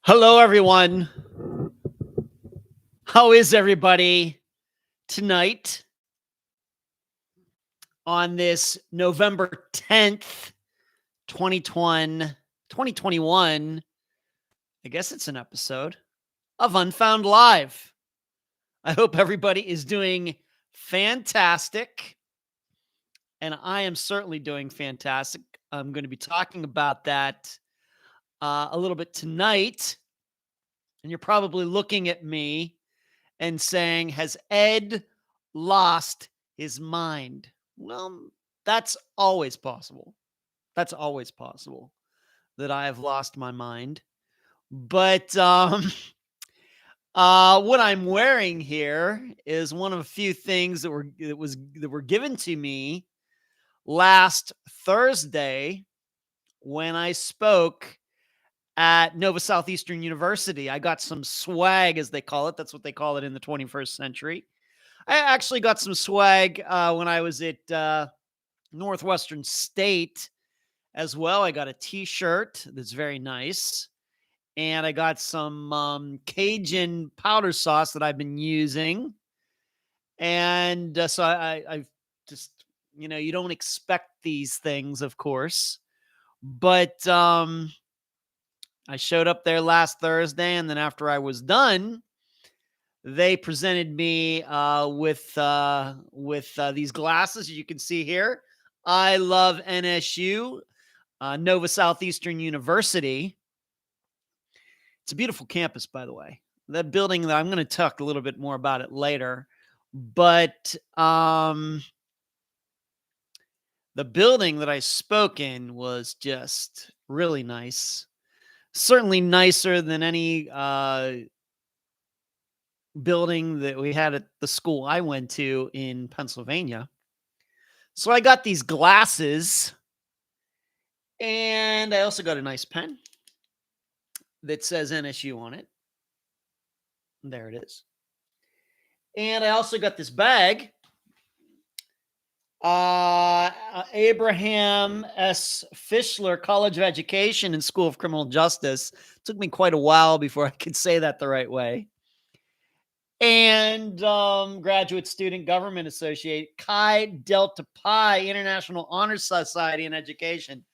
Hello, everyone. How is everybody tonight on this November 10th, 2021? I guess it's an episode of Unfound Live. I hope everybody is doing fantastic. And I am certainly doing fantastic. I'm going to be talking about that a little bit tonight. And you're probably looking at me and saying, has Ed lost his mind? Well, that's always possible. That's always possible that I have lost my mind. But what I'm wearing here is one of a few things that were given to me last Thursday when I spoke at Nova Southeastern University. I got some swag, as they call it. That's what they call it in the 21st century. I actually got some swag when I was at Northwestern State as well. I got a t-shirt that's very nice. And I got some Cajun powder sauce that I've been using. And so I've just, you don't expect these things, of course. But I showed up there last Thursday, and then after I was done, they presented me with these glasses you can see here. I love NSU, Nova Southeastern University. It's a beautiful campus, by the way. That building, that I'm going to talk a little bit more about it later, but the building that I spoke in was just really nice. Certainly nicer than any building that we had at the school I went to in Pennsylvania. So I got these glasses, and I also got a nice pen that says NSU on it. There it is. And I also got this bag. Abraham S. Fischler College of Education and School of Criminal Justice. It took me quite a while before I could say that the right way. And Graduate Student Government Associate, Chi Delta Pi International Honor Society in Education.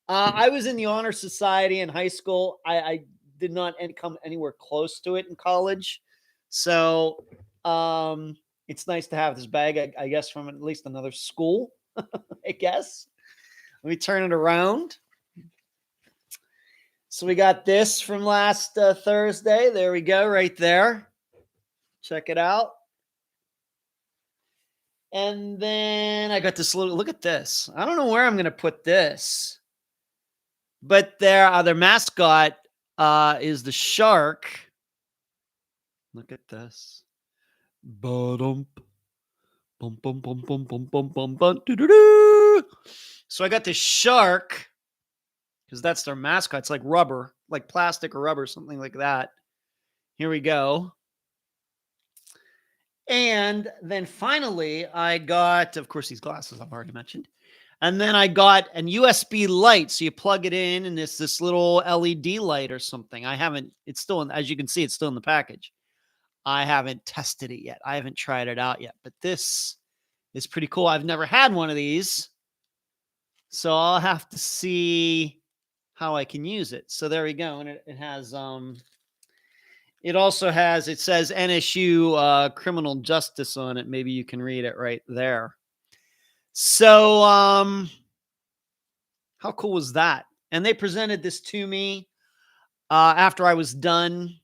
I was in the Honor Society in high school. I did not come anywhere close to it in college. So it's nice to have this bag, I guess, from at least another school, I guess. Let me turn it around. So we got this from last Thursday. There we go, right there. Check it out. And then I got this little, look at this. I don't know where I'm going to put this. But their mascot is the shark. Look at this. So I got this shark because that's their mascot. It's like rubber, like plastic or rubber, something like that. Here we go. And then finally, I got, of course, these glasses I've already mentioned. And then I got an USB light. So you plug it in, and it's this little LED light or something. It's still in, as you can see, it's still in the package. I haven't tested it yet. I haven't tried it out yet, but this is pretty cool. I've never had one of these, so I'll have to see how I can use it. So there we go. And it has, it also has, it says NSU Criminal Justice on it. Maybe you can read it right there. So, how cool was that? And they presented this to me after I was done.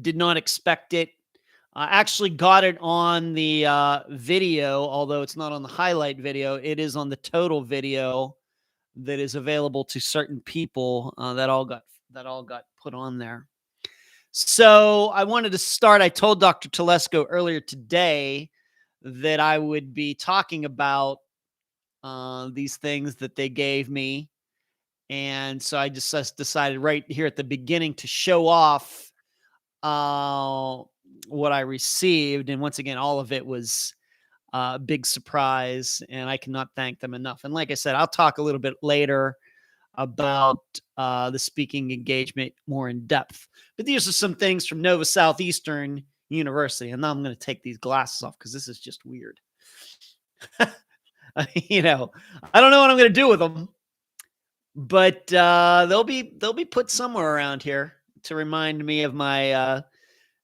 Did not expect it. I actually got it on the video, although it's not on the highlight video. It is on the total video that is available to certain people that all got put on there. So I wanted to start. I told Dr. Telesco earlier today that I would be talking about these things that they gave me. And so I just decided right here at the beginning to show off what I received. And once again, all of it was a big surprise, and I cannot thank them enough. And like I said, I'll talk a little bit later about the speaking engagement more in depth. But these are some things from Nova Southeastern University. And now I'm going to take these glasses off because this is just weird. I don't know what I'm going to do with them, but they'll be put somewhere around here to remind me of my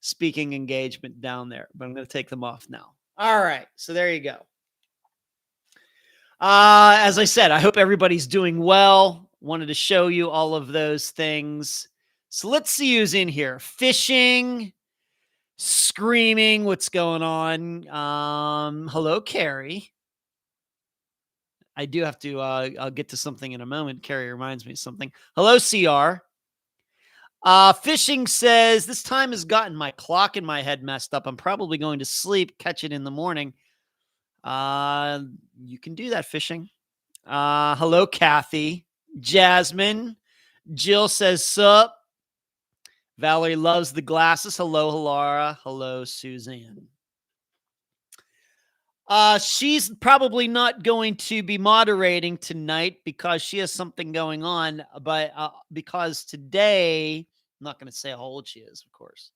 speaking engagement down there. But I'm going to take them off now. All right, so there you go. As I said, I hope everybody's doing well. Wanted to show you all of those things. So let's see who's in here. Fishing, screaming, what's going on? Hello, Carrie. I do have to, I'll get to something in a moment. Carrie reminds me of something. Hello, CR. Fishing says, this time has gotten my clock in my head messed up. I'm probably going to sleep, catch it in the morning. You can do that, Fishing. Hello, Kathy. Jasmine. Jill says, sup. Valerie loves the glasses. Hello, Laura. Hello, Suzanne. She's probably not going to be moderating tonight because she has something going on, but because today, I'm not going to say how old she is, of course,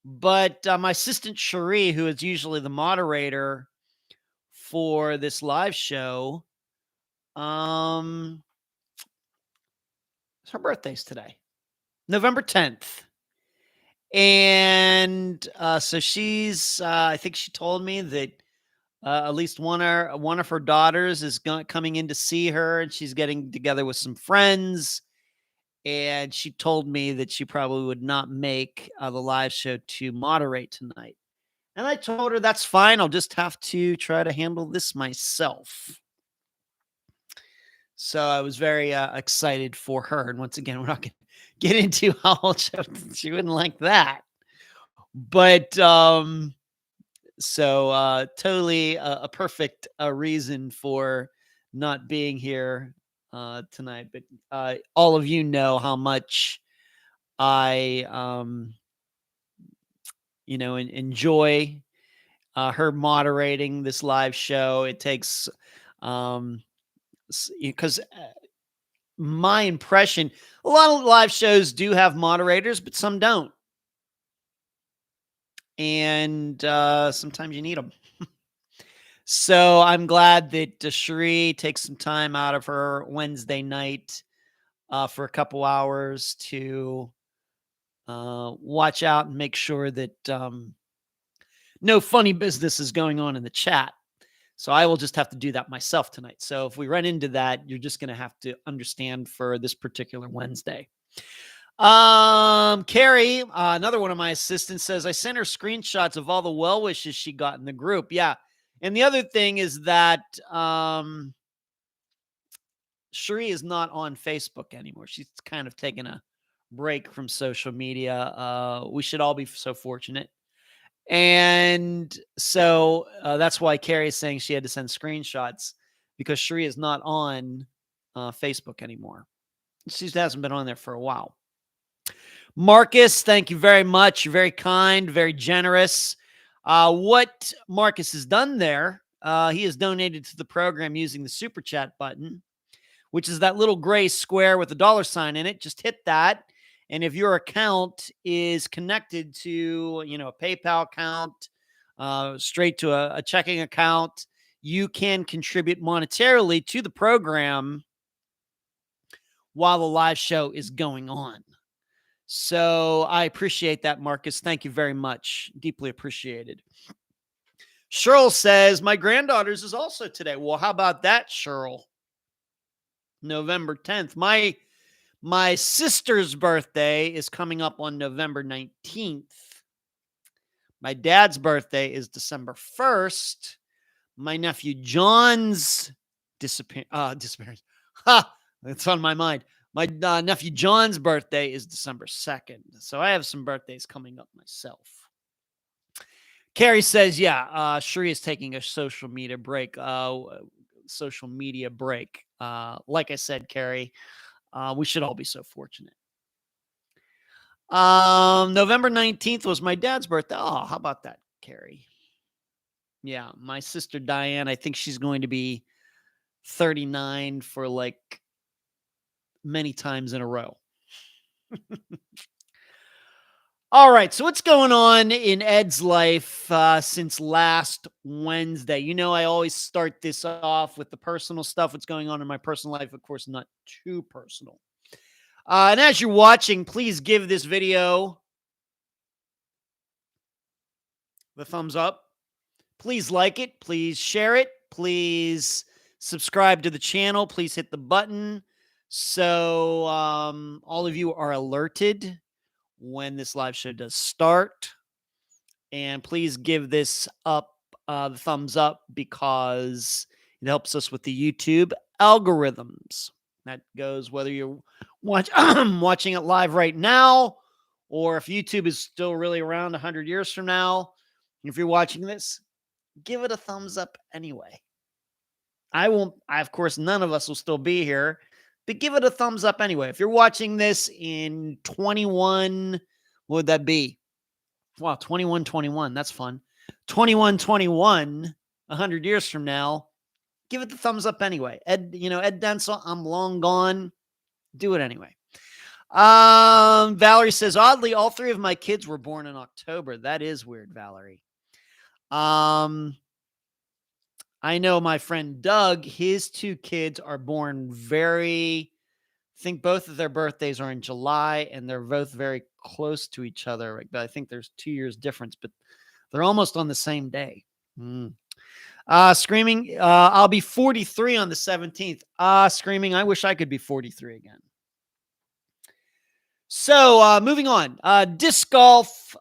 but my assistant Cherie, who is usually the moderator for this live show, her birthday's today, November 10th. And so she's, I think she told me that at least one of her daughters is coming in to see her, and she's getting together with some friends. And she told me that she probably would not make the live show to moderate tonight. And I told her that's fine. I'll just have to try to handle this myself. So I was very excited for her. And once again, we're not going to get into how old she wouldn't like that. But so totally a perfect reason for not being here tonight. But all of you know how much I, enjoy her moderating this live show. It takes, because my impression, a lot of live shows do have moderators, but some don't. And sometimes you need them. So I'm glad that Cherie takes some time out of her Wednesday night for a couple hours to watch out and make sure that no funny business is going on in the chat. So I will just have to do that myself tonight. So if we run into that, you're just going to have to understand for this particular Wednesday. Carrie, another one of my assistants, says, I sent her screenshots of all the well wishes she got in the group. Yeah. And the other thing is that Cherie is not on Facebook anymore. She's kind of taken a break from social media. We should all be so fortunate. And so that's why Carrie is saying she had to send screenshots, because Cherie is not on Facebook anymore. She hasn't been on there for a while. Marcus, thank you very much. You're very kind, very generous. What Marcus has done there, he has donated to the program using the super chat button, which is that little gray square with a $sign in it. Just hit that. And if your account is connected to, a PayPal account, straight to a checking account, you can contribute monetarily to the program while the live show is going on. So I appreciate that, Marcus. Thank you very much. Deeply appreciated. Cheryl says, my granddaughter's is also today. Well, how about that, Cheryl? November 10th. My sister's birthday is coming up on November 19th. My dad's birthday is December 1st. My nephew John's disappearance. It's on my mind. My nephew John's birthday is December 2nd. So I have some birthdays coming up myself. Carrie says, yeah, Cherie is taking a social media break. Like I said, Carrie, we should all be so fortunate. November 19th was my dad's birthday. Oh, how about that, Carrie? Yeah, my sister Diane, I think she's going to be 39 for like many times in a row. All right, so what's going on in Ed's life since last Wednesday? You know, I always start this off with the personal stuff, what's going on in my personal life, of course, not too personal. And as you're watching, please give this video the thumbs up. Please like it. Please share it. Please subscribe to the channel. Please hit the button so all of you are alerted when this live show does start. And please give this up the thumbs up because it helps us with the YouTube algorithms. That goes whether you're watching it live right now or if YouTube is still really around 100 years from now. If you're watching this, give it a thumbs up anyway. Of course, none of us will still be here, but give it a thumbs up anyway. If you're watching this in 21, what would that be? Wow, 2121. That's fun. 2121, 100 years from now, give it the thumbs up anyway. Ed Densel, I'm long gone. Do it anyway. Valerie says, oddly, all three of my kids were born in October. That is weird, Valerie. I know my friend Doug, his two kids are born I think both of their birthdays are in July, and they're both very close to each other. But I think there's 2 years difference, but they're almost on the same day. Screaming, I'll be 43 on the 17th. Screaming, I wish I could be 43 again. So, moving on. Disc golf.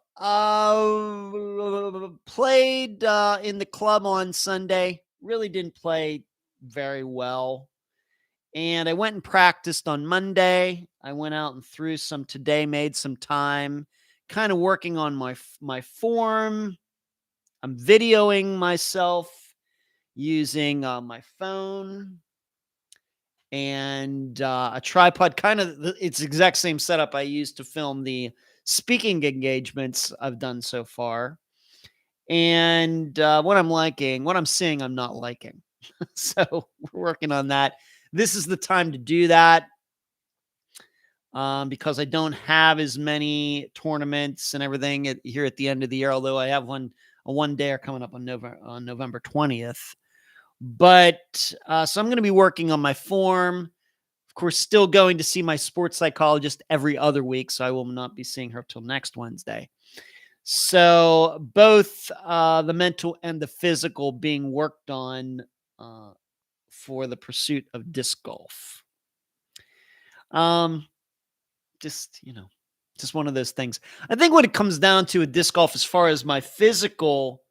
Played in the club on Sunday. Really didn't play very well. And I went and practiced on Monday. I went out and threw some today, made some time, kind of working on my form. I'm videoing myself using my phone and a tripod, kind of it's the exact same setup I used to film the speaking engagements I've done so far. And what I'm seeing, I'm not liking. So we're working on that. This is the time to do that because I don't have as many tournaments and everything here at the end of the year, although I have a one-dayer coming up on November 20th. But so I'm going to be working on my form. Of course, still going to see my sports psychologist every other week, so I will not be seeing her till next Wednesday. So both the mental and the physical being worked on for the pursuit of disc golf. Just one of those things. I think when it comes down to a disc golf, as far as my physical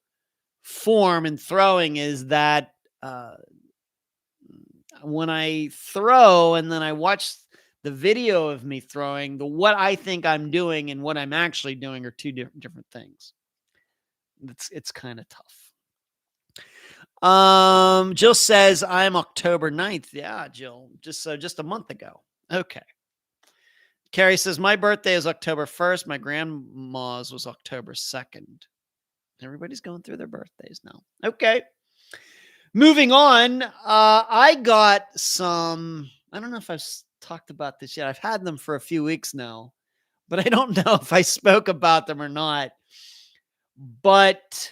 form and throwing, is that when I throw and then I watch the video of me throwing, what I think I'm doing and what I'm actually doing are two different things. It's kind of tough. Jill says I'm October 9th. Yeah, Jill, just a month ago. Okay. Carrie says my birthday is October 1st. My grandma's was October 2nd. Everybody's going through their birthdays now. Okay. Moving on. I got some, I don't know if I've talked about this yet. I've had them for a few weeks now, but I don't know if I spoke about them or not. But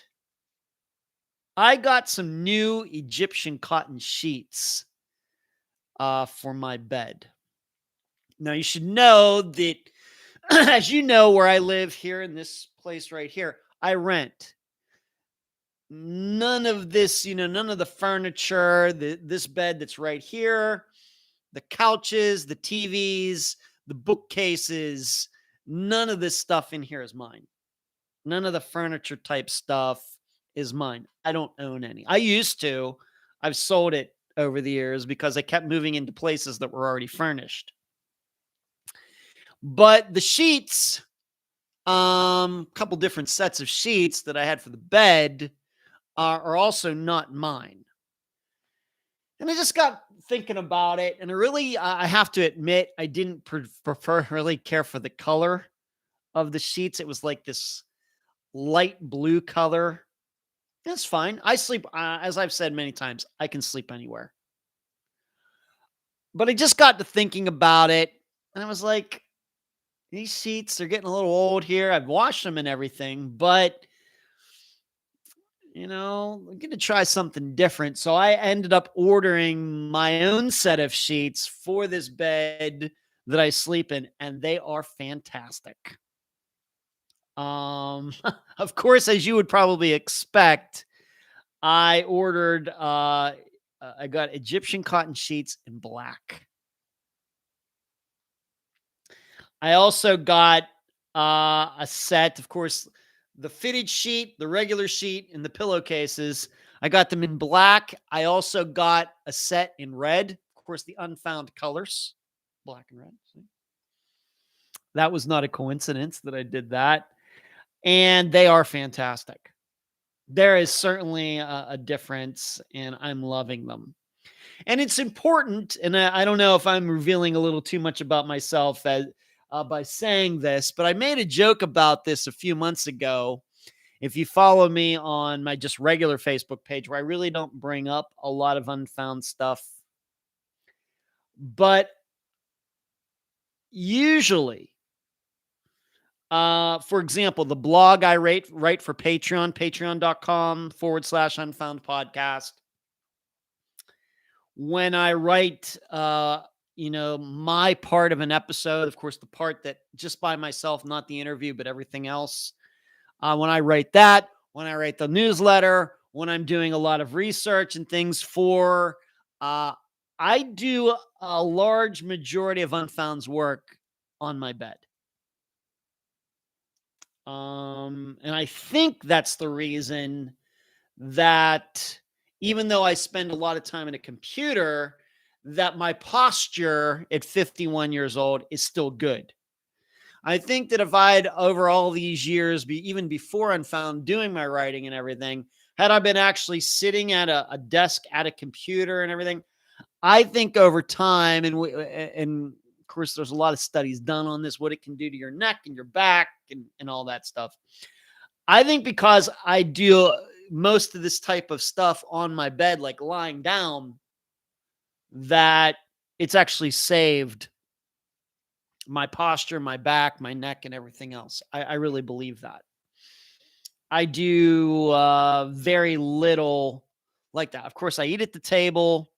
I got some new Egyptian cotton sheets for my bed. Now, you should know that, as you know, where I live here in this place right here, I rent. None of this, none of the furniture, this bed that's right here, the couches, the TVs, the bookcases, none of this stuff in here is mine. None of the furniture type stuff is mine. I don't own any. I used to. I've sold it over the years because I kept moving into places that were already furnished. But the sheets, couple different sets of sheets that I had for the bed are also not mine. And I just got thinking about it, and I have to admit, I didn't really care for the color of the sheets. It was like this light blue color. That's fine. I sleep, as I've said many times, I can sleep anywhere. But I just got to thinking about it, and I was like, these sheets are getting a little old here. I've washed them and everything, but I'm going to try something different. So I ended up ordering my own set of sheets for this bed that I sleep in, and they are fantastic. Of course, as you would probably expect, I ordered, I got Egyptian cotton sheets in black. I also got a set, of course, the fitted sheet, the regular sheet, and the pillowcases. I got them in black. I also got a set in red, of course, the Unfound colors, black and red. See? That was not a coincidence that I did that. And they are fantastic. There is certainly a difference, and I'm loving them. And it's important, and I don't know if I'm revealing a little too much about myself by saying this, but I made a joke about this a few months ago. If you follow me on my just regular Facebook page, where I really don't bring up a lot of Unfound stuff, but usually, for example, the blog I write for Patreon, patreon.com/Unfound Podcast. When I write, my part of an episode, of course, the part that just by myself, not the interview, but everything else. When I write that, when I write the newsletter, when I'm doing a lot of research and things I do a large majority of Unfound's work on my bed. And I think that's the reason that even though I spend a lot of time in a computer, that my posture at 51 years old is still good. I think that if I'd over all these years, even before Unfound, doing my writing and everything, had I been actually sitting at a desk at a computer and everything, I think over time, and of course, there's a lot of studies done on this, what it can do to your neck and your back and all that stuff. I think because I do most of this type of stuff on my bed, like lying down, that it's actually saved my posture, my back, my neck, and everything else. I really believe that. I do very little like that. Of course, I eat at the table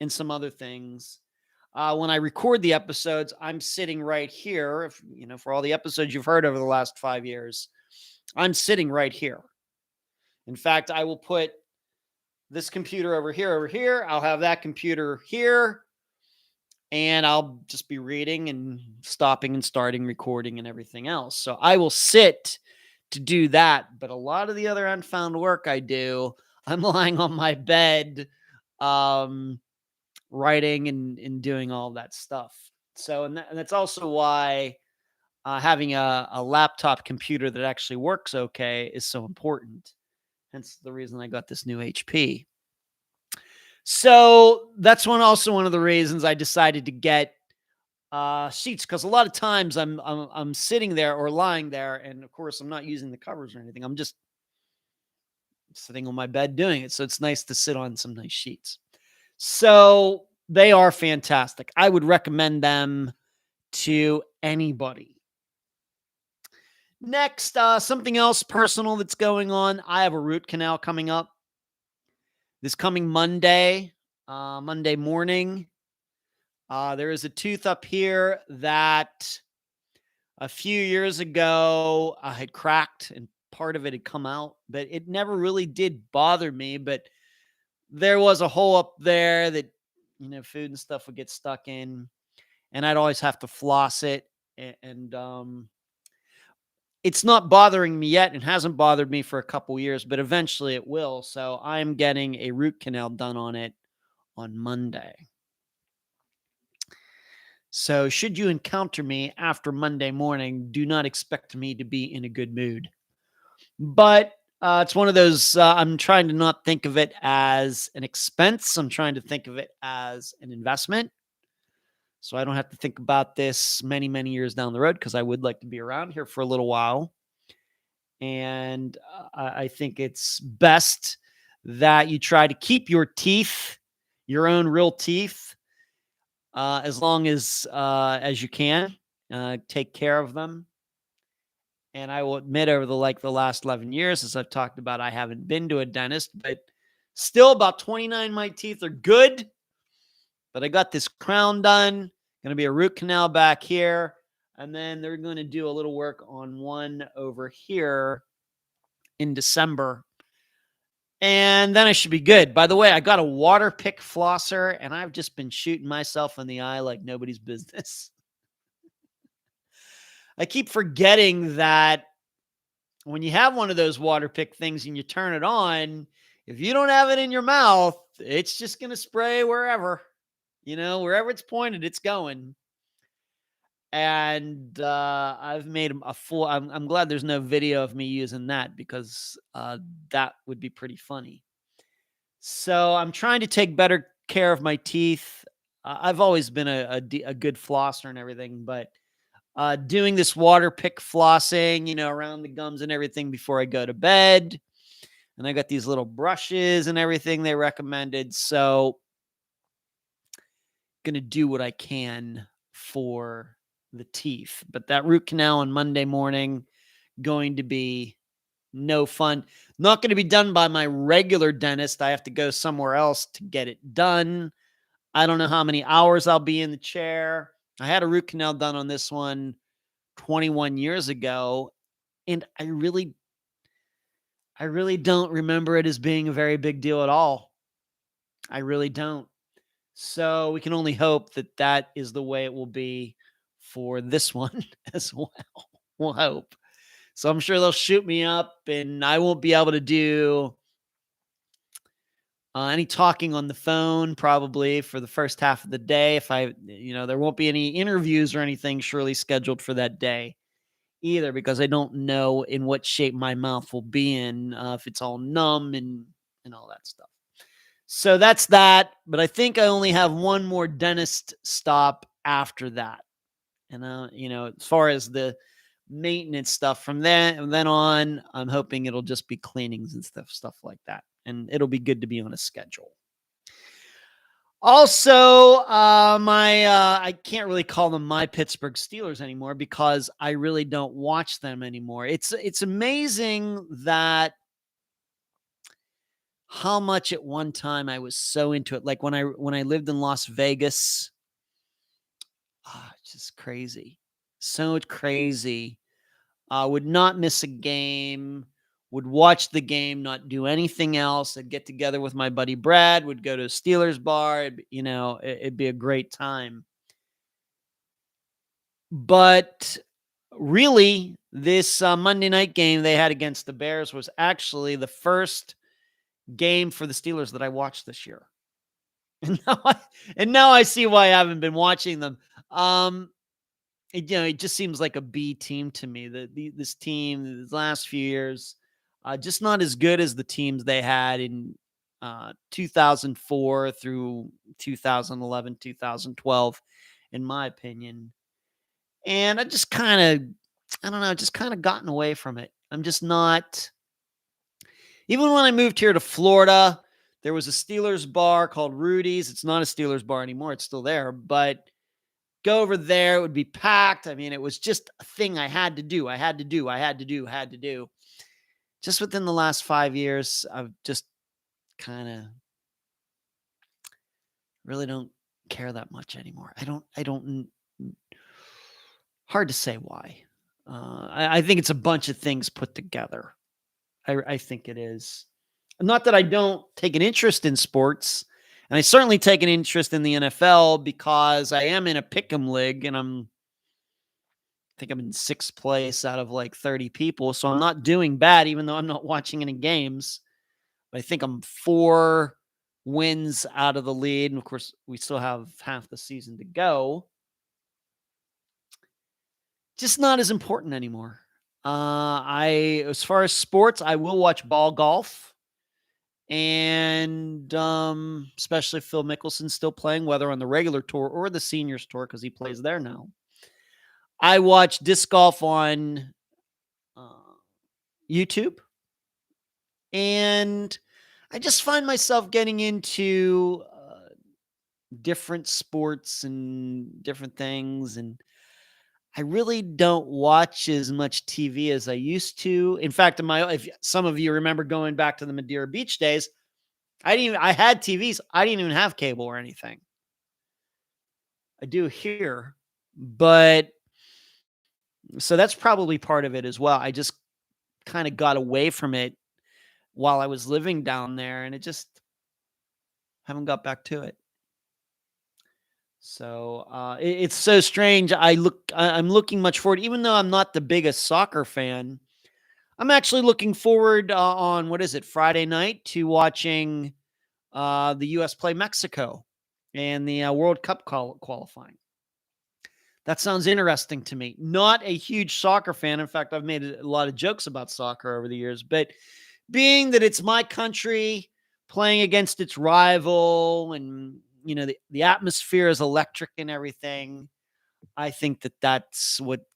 and some other things. When I record the episodes, I'm sitting right here. For all the episodes you've heard over the last 5 years, I'm sitting right here. In fact, I will put this computer over here. I'll have that computer here. And I'll just be reading and stopping and starting recording and everything else. So I will sit to do that. But a lot of the other Unfound work I do, I'm lying on my bed, writing and doing all that stuff. So, and that's also why having a laptop computer that actually works okay is so important. Hence the reason I got this new HP. So that's one of the reasons I decided to get sheets, because a lot of times I'm sitting there or lying there, and of course I'm not using the covers or anything. I'm just sitting on my bed doing it. So it's nice to sit on some nice sheets. So they are fantastic. I would recommend them to anybody. Next, something else personal that's going on. I have a root canal coming up this coming Monday morning. There is a tooth up here that a few years ago had cracked and part of it had come out, but it never really did bother me. But there was a hole up there that, food and stuff would get stuck in, and I'd always have to floss it. And it's not bothering me yet. It hasn't bothered me for a couple years, but eventually it will. So I'm getting a root canal done on it on Monday. So should you encounter me after Monday morning, do not expect me to be in a good mood. But it's one of those, I'm trying to not think of it as an expense. I'm trying to think of it as an investment. So I don't have to think about this many, many years down the road, because I would like to be around here for a little while. And I think it's best that you try to keep your teeth, your own real teeth, as long as you can. Take care of them. And I will admit, over the last 11 years, as I've talked about, I haven't been to a dentist, but still about 29 of my teeth are good. But I got this crown done. Going to be a root canal back here. And then they're going to do a little work on one over here in December. And then I should be good. By the way, I got a water pick flosser, and I've just been shooting myself in the eye like nobody's business. I keep forgetting that when you have one of those water pick things and you turn it on, if you don't have it in your mouth, it's just going to spray wherever. Wherever it's pointed, it's going. And I've made a fool. I'm glad there's no video of me using that, because that would be pretty funny. So I'm trying to take better care of my teeth. I've always been a good flosser and everything, but doing this water pick flossing, around the gums and everything before I go to bed. And I got these little brushes and everything they recommended. So going to do what I can for the teeth. But that root canal on Monday morning, going to be no fun. Not going to be done by my regular dentist. I have to go somewhere else to get it done. I don't know how many hours I'll be in the chair. I had a root canal done on this one 21 years ago, and I really don't remember it as being a very big deal at all. I really don't. So we can only hope that that is the way it will be for this one as well. We'll hope. So I'm sure they'll shoot me up, and I won't be able to do any talking on the phone probably for the first half of the day. There won't be any interviews or anything surely scheduled for that day either, because I don't know in what shape my mouth will be in, if it's all numb and all that stuff. So that's that. But I think I only have one more dentist stop after that. And, as far as the maintenance stuff from then on, I'm hoping it'll just be cleanings and stuff like that. And it'll be good to be on a schedule. Also, I can't really call them my Pittsburgh Steelers anymore, because I really don't watch them anymore. It's amazing that how much at one time I was so into it. Like when I lived in Las Vegas, it's just crazy. So crazy. Would not miss a game, would watch the game, not do anything else. I'd get together with my buddy Brad, would go to a Steelers bar. It'd be a great time. But really, this Monday night game they had against the Bears was actually the first game for the Steelers that I watched this year. And now I see why I haven't been watching them. It just seems like a B team to me. This team, the last few years, just not as good as the teams they had in 2004 through 2011, 2012, in my opinion. And I just kind of gotten away from it. I'm just not. Even when I moved here to Florida, there was a Steelers bar called Rudy's. It's not a Steelers bar anymore. It's still there, but go over there, it would be packed. I mean, it was just a thing I had to do. Just within the last 5 years, I've just kind of really don't care that much anymore. I don't, hard to say why. I think it's a bunch of things put together. I think it is. Not that I don't take an interest in sports, and I certainly take an interest in the NFL, because I am in a pick'em league, and I think I'm in 6th place out of like 30 people. So I'm not doing bad, even though I'm not watching any games. But I think I'm 4 wins out of the lead. And of course, we still have half the season to go. Just not as important anymore. As far as sports, I will watch ball golf. And especially if Phil Mickelson's still playing, whether on the regular tour or the seniors tour, because he plays there now. I watch disc golf on YouTube. And I just find myself getting into different sports and different things. And I really don't watch as much TV as I used to. In fact, if some of you remember going back to the Madeira Beach days, I had TVs. I didn't even have cable or anything. I do here, but so that's probably part of it as well. I just kind of got away from it while I was living down there, and it just haven't got back to it. So it's so strange. I'm looking much forward, even though I'm not the biggest soccer fan. I'm actually looking forward on what is it, Friday night, to watching the U.S. play Mexico and the World Cup qualifying. That sounds interesting to me. Not a huge soccer fan. In fact, I've made a lot of jokes about soccer over the years, but being that it's my country playing against its rival, and the atmosphere is electric and everything, I think that's what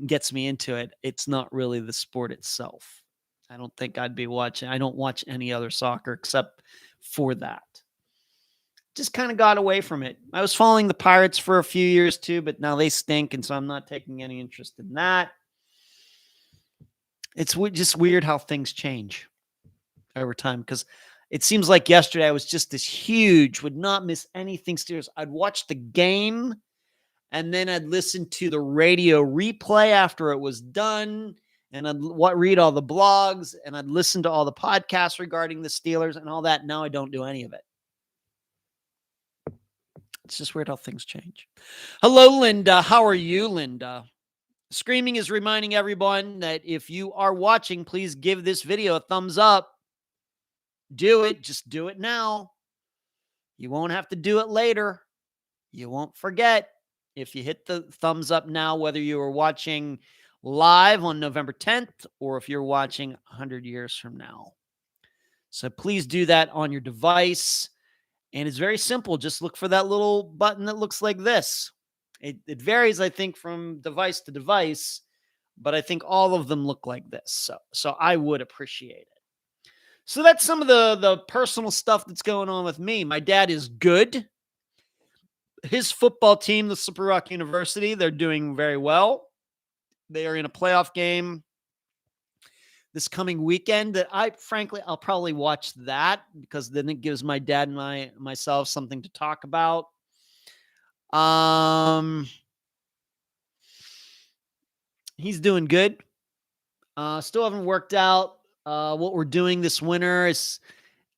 gets me into it. It's not really the sport itself. I don't think I'd be watching. I don't watch any other soccer except for that. Just kind of got away from it. I was following the Pirates for a few years too, but now they stink, and so I'm not taking any interest in that. It's just weird how things change over time, because it seems like yesterday I was just this huge, would not miss anything Steelers. I'd watch the game, and then I'd listen to the radio replay after it was done, and I'd read all the blogs, and I'd listen to all the podcasts regarding the Steelers and all that. Now I don't do any of it. It's just weird how things change. Hello, Linda. How are you, Linda? Screaming is reminding everyone that if you are watching, please give this video a thumbs up. Do it. Just do it now. You won't have to do it later. You won't forget. If you hit the thumbs up now, whether you are watching live on November 10th or if you're watching 100 years from now. So please do that on your device. And it's very simple. Just look for that little button that looks like this. It varies, I think, from device to device, but I think all of them look like this. So I would appreciate it. So that's some of the personal stuff that's going on with me. My dad is good. His football team, the Slippery Rock University, they're doing very well. They are in a playoff game this coming weekend that I'll probably watch that, because then it gives my dad and myself something to talk about. He's doing good. Still haven't worked out what we're doing this winter. Is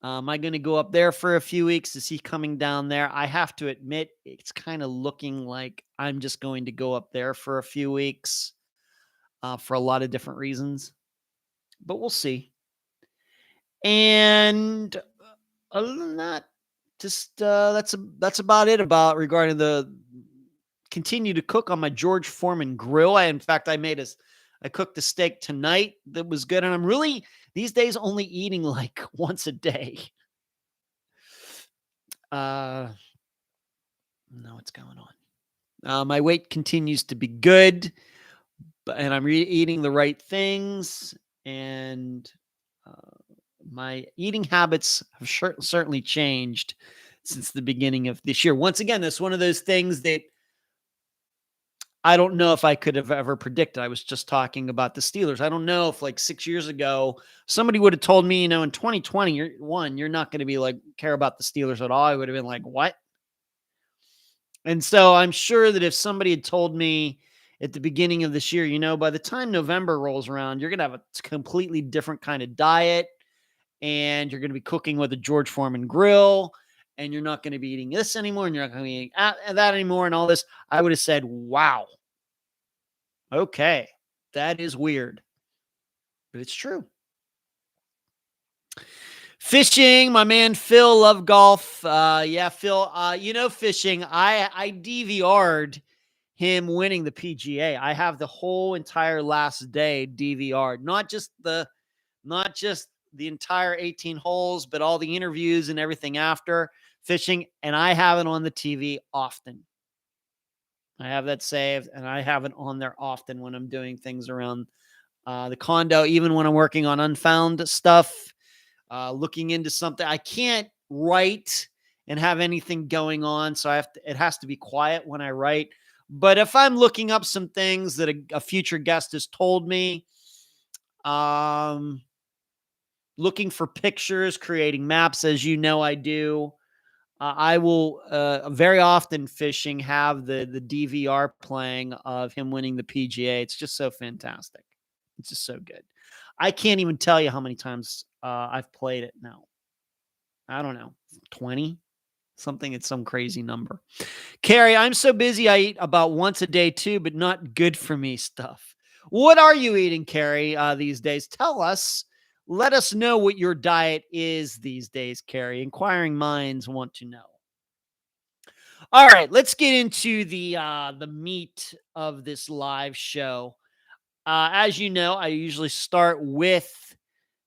am I going to go up there for a few weeks? Is he coming down there? I have to admit, it's kind of looking like I'm just going to go up there for a few weeks for a lot of different reasons. But we'll see. And other than that, just that's about it regarding the continue to cook on my George Foreman grill. I cooked a steak tonight that was good, and I'm really these days only eating like once a day. Know what's going on. My weight continues to be good, and I'm eating the right things, and my eating habits have certainly changed since the beginning of this year. Once again, that's one of those things that I don't know if I could have ever predicted. I was just talking about the Steelers. I don't know if like 6 years ago, somebody would have told me, in 2021, you're not going to be like care about the Steelers at all. I would have been like, what? And so I'm sure that if somebody had told me at the beginning of this year, by the time November rolls around, you're going to have a completely different kind of diet, and you're going to be cooking with a George Foreman grill, and you're not going to be eating this anymore, and you're not going to be eating that anymore, and all this, I would have said, wow. Okay, that is weird, but it's true. Fishing, my man Phil, love golf. Yeah, Phil, fishing, I DVR'd him winning the PGA. I have the whole entire last day DVR'd, not just the entire 18 holes, but all the interviews and everything after fishing. And I have it on the TV often. I have that saved, and I have it on there often when I'm doing things around the condo, even when I'm working on Unfound stuff, looking into something. I can't write and have anything going on. So it has to be quiet when I write. But if I'm looking up some things that a future guest has told me, looking for pictures, creating maps, as you know I do, I will very often fishing have the DVR playing of him winning the PGA. It's just so fantastic. It's just so good. I can't even tell you how many times I've played it now. I don't know, 20? Something, it's some crazy number. Carrie, I'm so busy I eat about once a day too, but not good for me stuff. What are you eating, Carrie, these days? Tell us. Let us know what your diet is these days, Carrie. Inquiring minds want to know. All right, let's get into the meat of this live show. As you know, I usually start with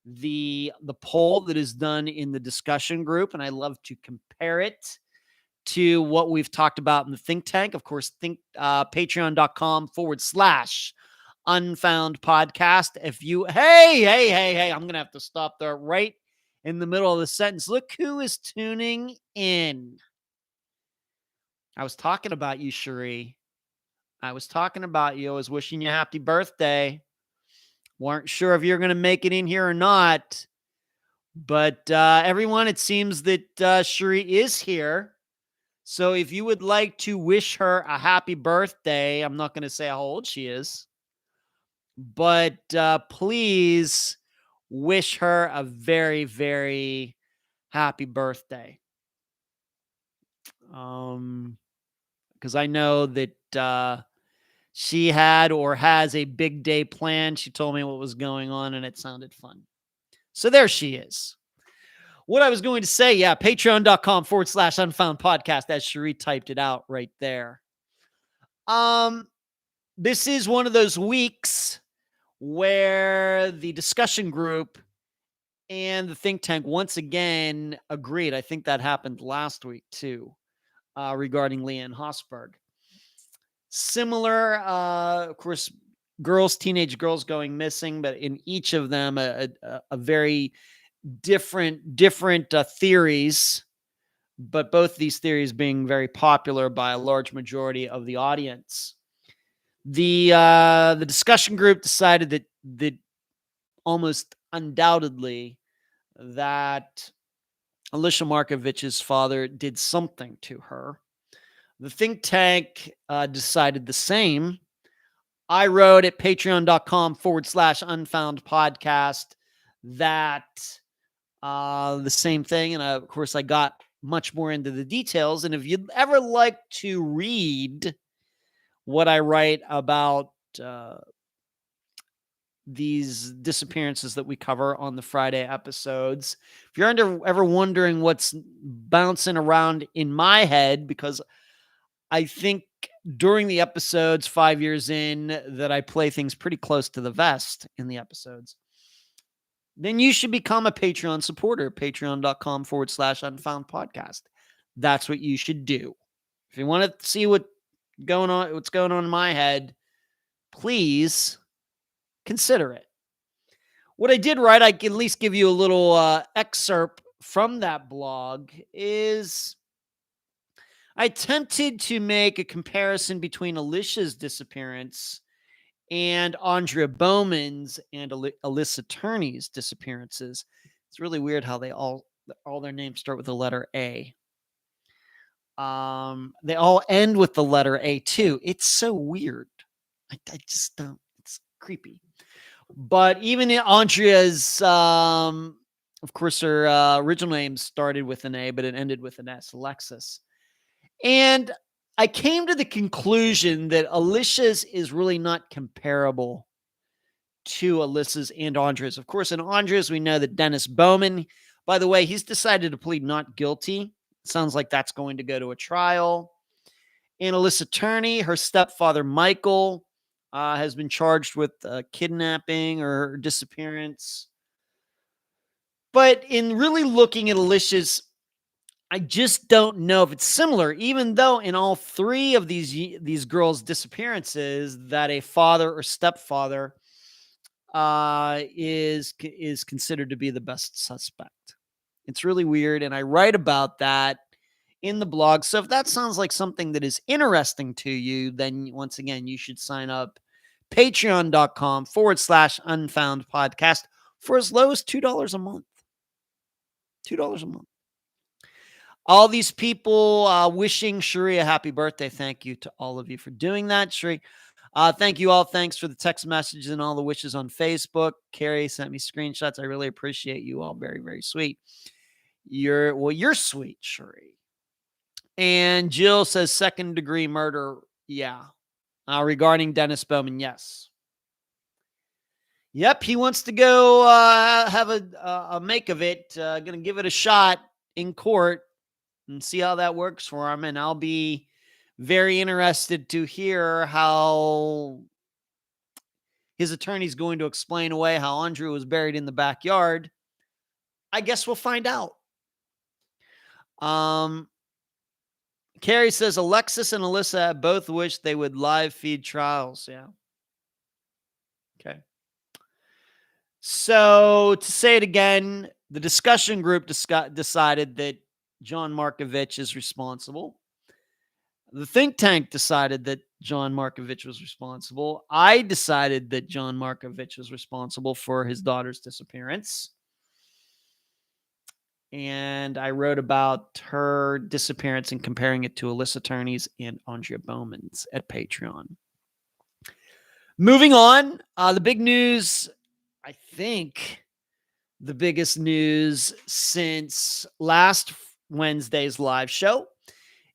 the poll that is done in the discussion group, and I love to compare it to what we've talked about in the think tank. Of course, patreon.com/Unfound Podcast. If you, hey, I'm going to have to stop there right in the middle of the sentence. Look who is tuning in. I was talking about you, Cherie. I was talking about you. I was wishing you a happy birthday. Weren't sure if you're going to make it in here or not. But everyone, it seems that Cherie is here. So if you would like to wish her a happy birthday, I'm not going to say how old she is, but please wish her a very, very happy birthday. Because I know that she had or has a big day planned. She told me what was going on, and it sounded fun. So there she is. What I was going to say, yeah, patreon.com/Unfound Podcast, as Cherie typed it out right there. This is one of those weeks where the discussion group and the think tank once again agreed. I think that happened last week too, regarding Leanne Hosberg. Similar, of course, teenage girls going missing, but in each of them, a very different theories, but both these theories being very popular by a large majority of the audience. The discussion group decided that almost undoubtedly that Alicia Markovich's father did something to her. The think tank decided the same. I wrote at patreon.com/Unfound Podcast that the same thing. And of course, I got much more into the details. And if you'd ever like to read what I write about these disappearances that we cover on the Friday episodes, if you're ever wondering what's bouncing around in my head, because I think during the episodes 5 years in that I play things pretty close to the vest in the episodes, then you should become a Patreon supporter, patreon.com/Unfound Podcast. That's what you should do. If you want to see what's going on in my head, please consider it. What I did write, I can at least give you a little excerpt from that blog, is I attempted to make a comparison between Alicia's disappearance and Andrea Bowman's and Alyssa Turney's disappearances. It's really weird how they all their names start with the letter A. They all end with the letter A too. It's so weird. I just don't. It's creepy. But even in Andrea's, of course, her original name started with an A, but it ended with an S, Alexis. And I came to the conclusion that Alicia's is really not comparable to Alyssa's and Andrea's. Of course, in Andrea's, we know that Dennis Bowman, by the way, he's decided to plead not guilty. Sounds like that's going to go to a trial. And Alyssa Turney, her stepfather, Michael, has been charged with kidnapping or disappearance. But in really looking at Alicia's, I just don't know if it's similar, even though in all three of these girls' disappearances that a father or stepfather is considered to be the best suspect. It's really weird, and I write about that in the blog. So if that sounds like something that is interesting to you, then once again, you should sign up patreon.com/unfound podcast for as low as $2 a month. $2 a month. All these people wishing Cherie a happy birthday. Thank you to all of you for doing that. Cherie, thank you all. Thanks for the text messages and all the wishes on Facebook. Carrie sent me screenshots. I really appreciate you all. Very, very sweet. You're sweet, Cherie. And Jill says second-degree murder. Yeah. Regarding Dennis Bowman, yes. Yep, he wants to go have a make of it. Going to give it a shot in court and see how that works for him. And I'll be very interested to hear how his attorney's going to explain away how Andrew was buried in the backyard. I guess we'll find out. Carrie says Alexis and Alyssa both wish they would live feed trials. Yeah. Okay. So to say it again, the discussion group decided that John Markovich is responsible. The think tank decided that John Markovich was responsible. I decided that John Markovich was responsible for his daughter's disappearance. And I wrote about her disappearance and comparing it to Alyssa Turney's and Andrea Bowman's at Patreon. Moving on, the big news, I think the biggest news since last Wednesday's live show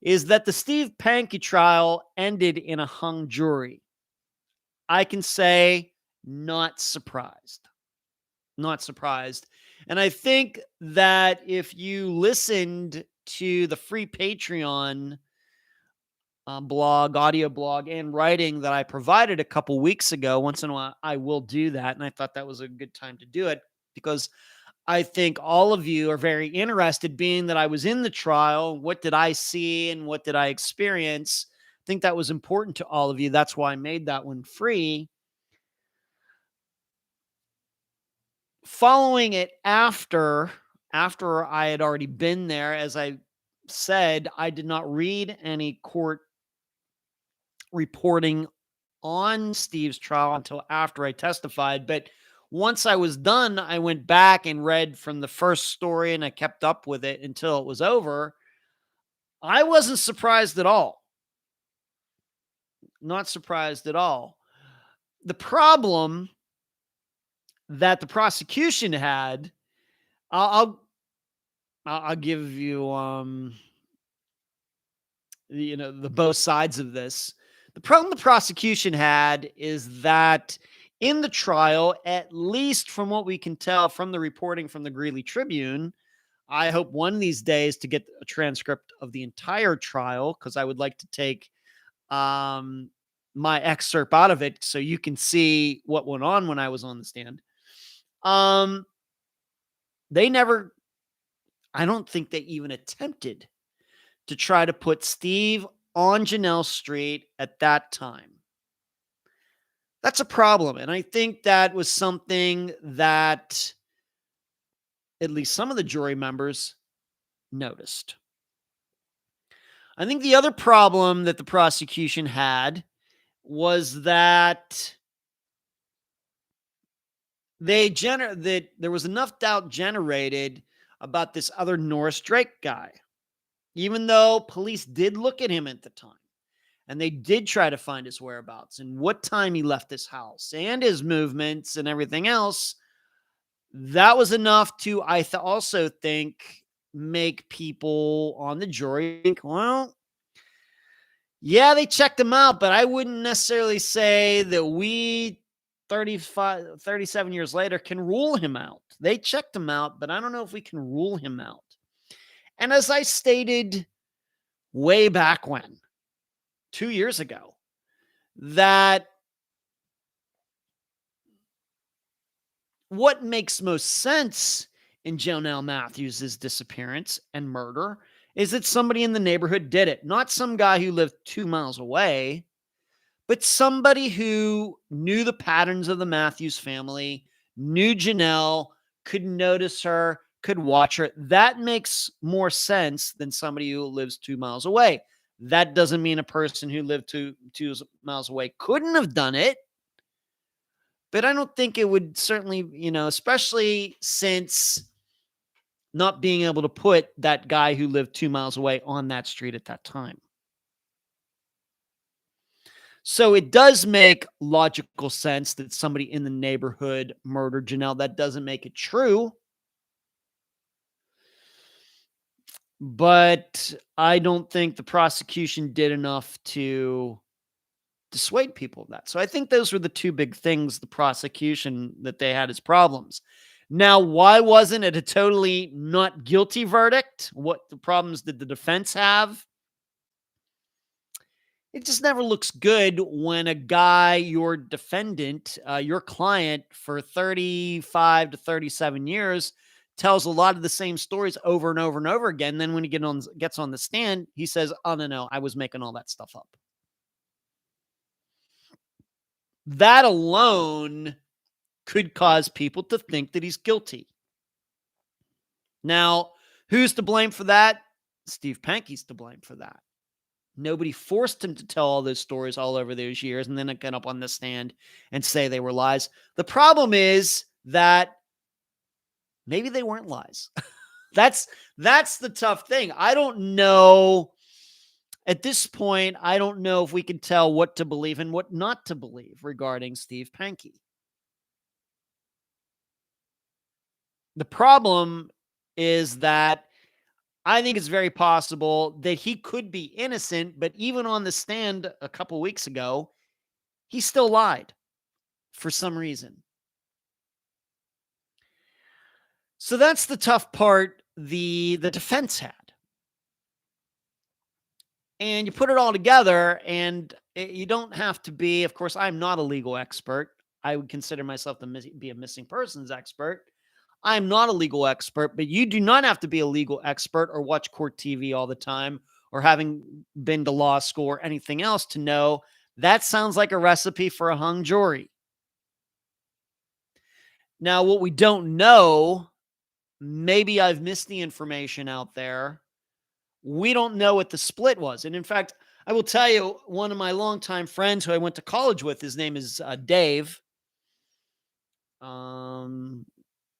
is that the Steve Pankey trial ended in a hung jury. I can say not surprised. Not surprised. And I think that if you listened to the free Patreon blog, audio blog, and writing that I provided a couple weeks ago, once in a while I will do that. And I thought that was a good time to do it because I think all of you are very interested, being that I was in the trial. What did I see and what did I experience? I think that was important to all of you. That's why I made that one free. Following it after I had already been there, as I said, I did not read any court reporting on Steve's trial until after I testified. But once I was done, I went back and read from the first story and I kept up with it until it was over. I wasn't surprised at all. Not surprised at all. The problem that the prosecution had, I'll give you the both sides of this. The problem the prosecution had is that in the trial, at least from what we can tell from the reporting from the Greeley Tribune, I hope one of these days to get a transcript of the entire trial, because I would like to take my excerpt out of it so you can see what went on when I was on the stand. They never, I don't think they even attempted to try to put Steve on Janelle Street at that time. That's a problem. And I think that was something that at least some of the jury members noticed. I think the other problem that the prosecution had was that that there was enough doubt generated about this other Norris Drake guy, even though police did look at him at the time and they did try to find his whereabouts and what time he left his house and his movements and everything else. That was enough to, also think, make people on the jury think, well, yeah, they checked him out, but I wouldn't necessarily say that we 37 years later can rule him out. They checked him out, but I don't know if we can rule him out. And as I stated way back when, 2 years ago, that what makes most sense in Jonelle Matthews' disappearance and murder is that somebody in the neighborhood did it. Not some guy who lived 2 miles away, but somebody who knew the patterns of the Matthews family, knew Janelle, could notice her, could watch her. That makes more sense than somebody who lives 2 miles away. That doesn't mean a person who lived two miles away couldn't have done it. But I don't think it would certainly, especially since not being able to put that guy who lived 2 miles away on that street at that time. So it does make logical sense that somebody in the neighborhood murdered Janelle. That doesn't make it true. But I don't think the prosecution did enough to dissuade people of that. So I think those were the two big things, the prosecution, that they had as problems. Now, why wasn't it a totally not guilty verdict? What the problems did the defense have? It just never looks good when a guy, your defendant, your client for 35 to 37 years tells a lot of the same stories over and over and over again. Then when he gets on the stand, he says, oh, no, I was making all that stuff up. That alone could cause people to think that he's guilty. Now, who's to blame for that? Steve Pankey's to blame for that. Nobody forced him to tell all those stories all over those years and then get up on the stand and say they were lies. The problem is that maybe they weren't lies. That's the tough thing. I don't know. At this point, I don't know if we can tell what to believe and what not to believe regarding Steve Pankey. The problem is that I think it's very possible that he could be innocent, but even on the stand a couple weeks ago, he still lied for some reason. So that's the tough part the defense had. And you put it all together, and you don't have to be, of course, I'm not a legal expert. I would consider myself to be a missing persons expert. I'm not a legal expert, but you do not have to be a legal expert or watch court TV all the time or having been to law school or anything else to know that sounds like a recipe for a hung jury. Now, what we don't know, maybe I've missed the information out there. We don't know what the split was. And in fact, I will tell you, one of my longtime friends who I went to college with, his name is Dave.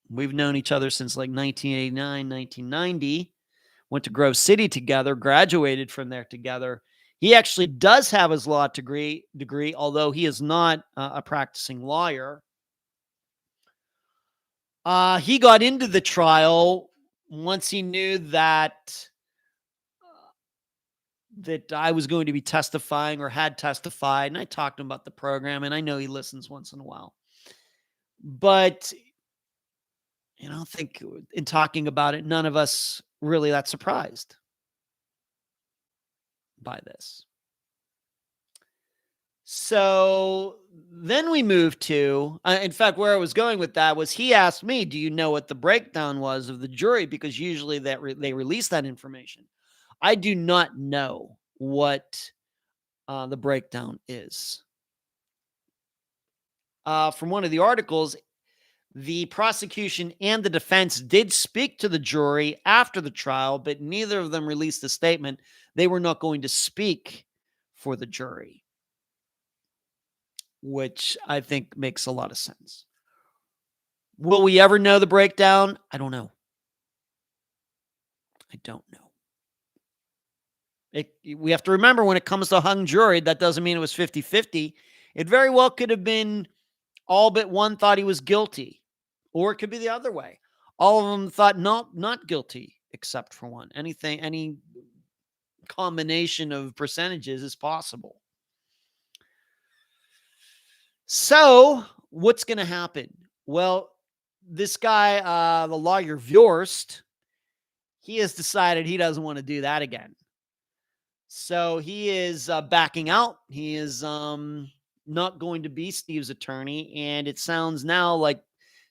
We've known each other since like 1989, 1990. Went to Grove City together, graduated from there together. He actually does have his law degree, although he is not a practicing lawyer. He got into the trial once he knew that I was going to be testifying or had testified, and I talked to him about the program, and I know he listens once in a while. But I think in talking about it, none of us really that surprised by this. So then we moved to, in fact, where I was going with that was he asked me, do you know what the breakdown was of the jury? Because usually they release that information. I do not know what the breakdown is. From one of the articles, the prosecution and the defense did speak to the jury after the trial, but neither of them released a statement. They were not going to speak for the jury, which I think makes a lot of sense. Will we ever know the breakdown? I don't know. I don't know. We have to remember when it comes to a hung jury, that doesn't mean it was 50-50. It very well could have been all but one thought he was guilty. Or it could be the other way. All of them thought not guilty, except for one. Any combination of percentages is possible. So what's going to happen? Well, this guy, the lawyer Vjorst, he has decided he doesn't want to do that again. So he is backing out. He is not going to be Steve's attorney. And it sounds now like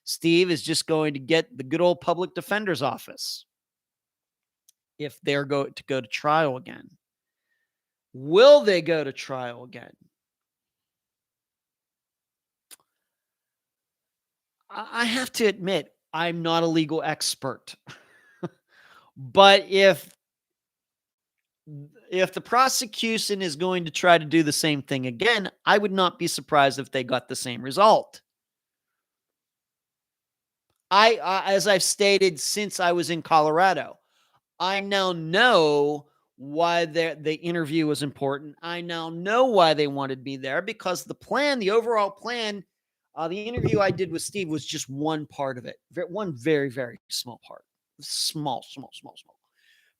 Steve is just going to get the good old public defender's office if they're going to go to trial again. Will they go to trial again? I have to admit, I'm not a legal expert. But if the prosecution is going to try to do the same thing again, I would not be surprised if they got the same result. As I've stated since I was in Colorado, I now know why the interview was important. I now know why they wanted me there, because the overall plan, the interview I did with Steve was just one part of it. One very, very small part. Small.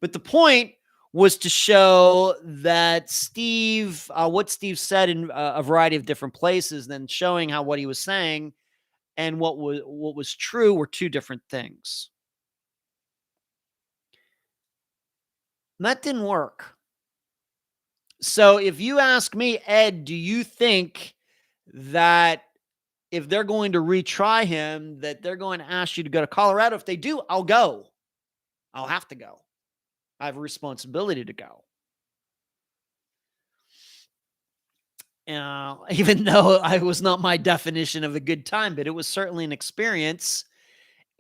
But the point was to show that Steve, what Steve said in a variety of different places, then showing how what he was saying and what was true were two different things. And that didn't work. So if you ask me, Ed, do you think that if they're going to retry him, that they're going to ask you to go to Colorado? If they do, I'll go. I'll have to go. I have a responsibility to go. Even though I was not my definition of a good time, but it was certainly an experience,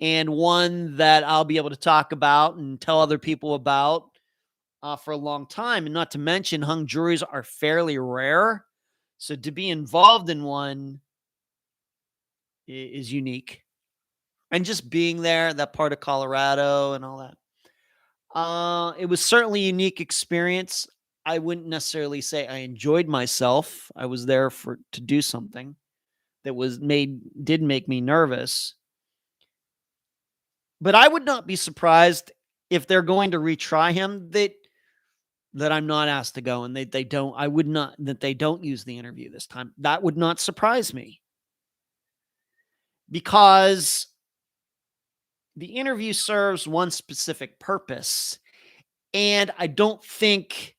and one that I'll be able to talk about and tell other people about for a long time. And not to mention, hung juries are fairly rare. So to be involved in one is unique. And just being there, that part of Colorado and all that. It was certainly a unique experience. I wouldn't necessarily say I enjoyed myself. I was there to do something that did make me nervous. But I would not be surprised if they're going to retry him that I'm not asked to go, and they don't use the interview this time. That would not surprise me, because the interview serves one specific purpose, and I don't think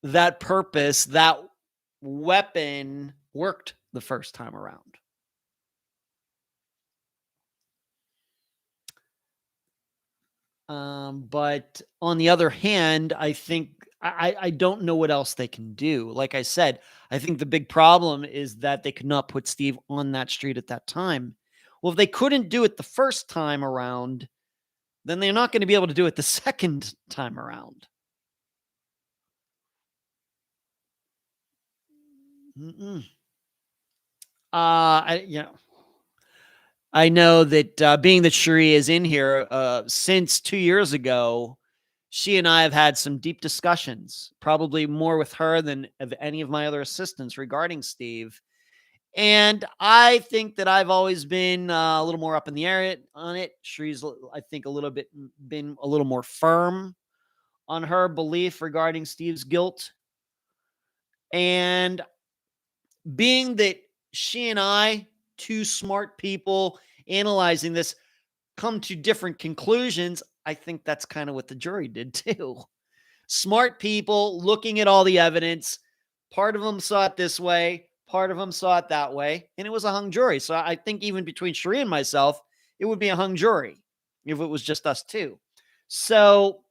that purpose, that weapon, worked the first time around. But on the other hand, I think I don't know what else they can do. Like I said, I think the big problem is that they could not put Steve on that street at that time. Well, if they couldn't do it the first time around, then they're not going to be able to do it the second time around. I know that being that Cherie is in here since 2 years ago, she and I have had some deep discussions, probably more with her than of any of my other assistants, regarding Steve. And I think that I've always been a little more up in the air on it. Cherie's, I think, been a little more firm on her belief regarding Steve's guilt. And being that she and I, two smart people analyzing this, come to different conclusions, I think that's kind of what the jury did too. Smart people looking at all the evidence. Part of them saw it this way, part of them saw it that way, and it was a hung jury. So I think even between Cherie and myself, it would be a hung jury if it was just us two. So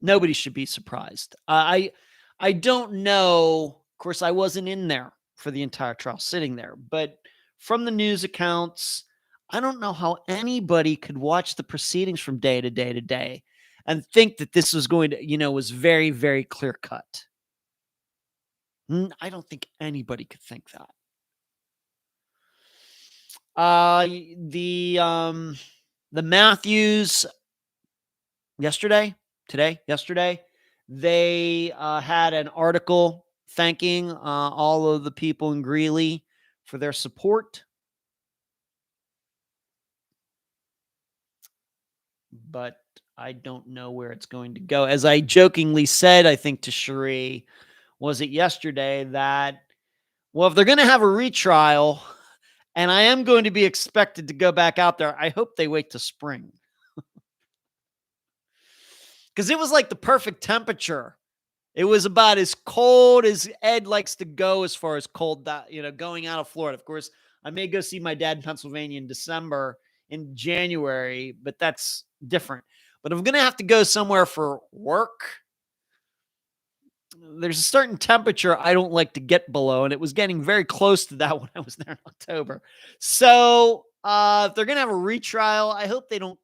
nobody should be surprised. I don't know. Of course, I wasn't in there for the entire trial, sitting there, but from the news accounts, I don't know how anybody could watch the proceedings from day to day to day and think that this was going to, was very, very clear cut. I don't think anybody could think that. The Matthews yesterday, they had an article thanking all of the people in Greeley for their support. But I don't know where it's going to go. As I jokingly said, I think to Cherie, was it yesterday, that, well, if they're going to have a retrial and I am going to be expected to go back out there, I hope they wait to spring. Because it was like the perfect temperature. It was about as cold as Ed likes to go as far as cold, going out of Florida. Of course, I may go see my dad in Pennsylvania in January, but that's different. But I'm going to have to go somewhere for work. there's a certain temperature I don't like to get below, and it was getting very close to that when I was there in October. So if they're going to have a retrial, I hope they don't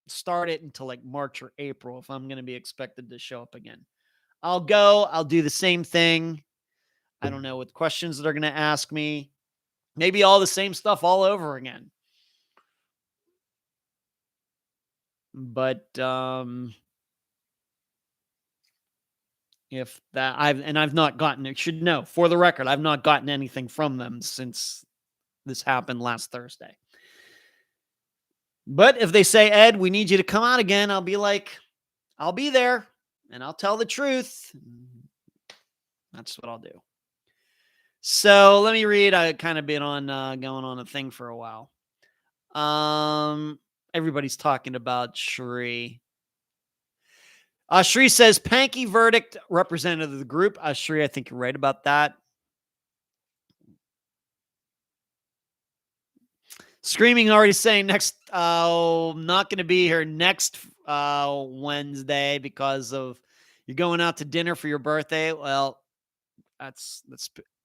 start it until like March or April if I'm going to be expected to show up again. I'll go, I'll do the same thing. I don't know what questions they're going to ask me. Maybe all the same stuff all over again. But if that I've not gotten it, should know for the record, I've not gotten anything from them since this happened last Thursday. But if they say, Ed, we need you to come out again, I'll be like, I'll be there and I'll tell the truth. That's what I'll do. So let me read. I kind of been on going on a thing for a while. Everybody's talking about Shri. Shri says Pankey verdict representative of the group. Shri, I think you're right about that. Screaming already saying next, not going to be here next Wednesday because of you're going out to dinner for your birthday. Well, that's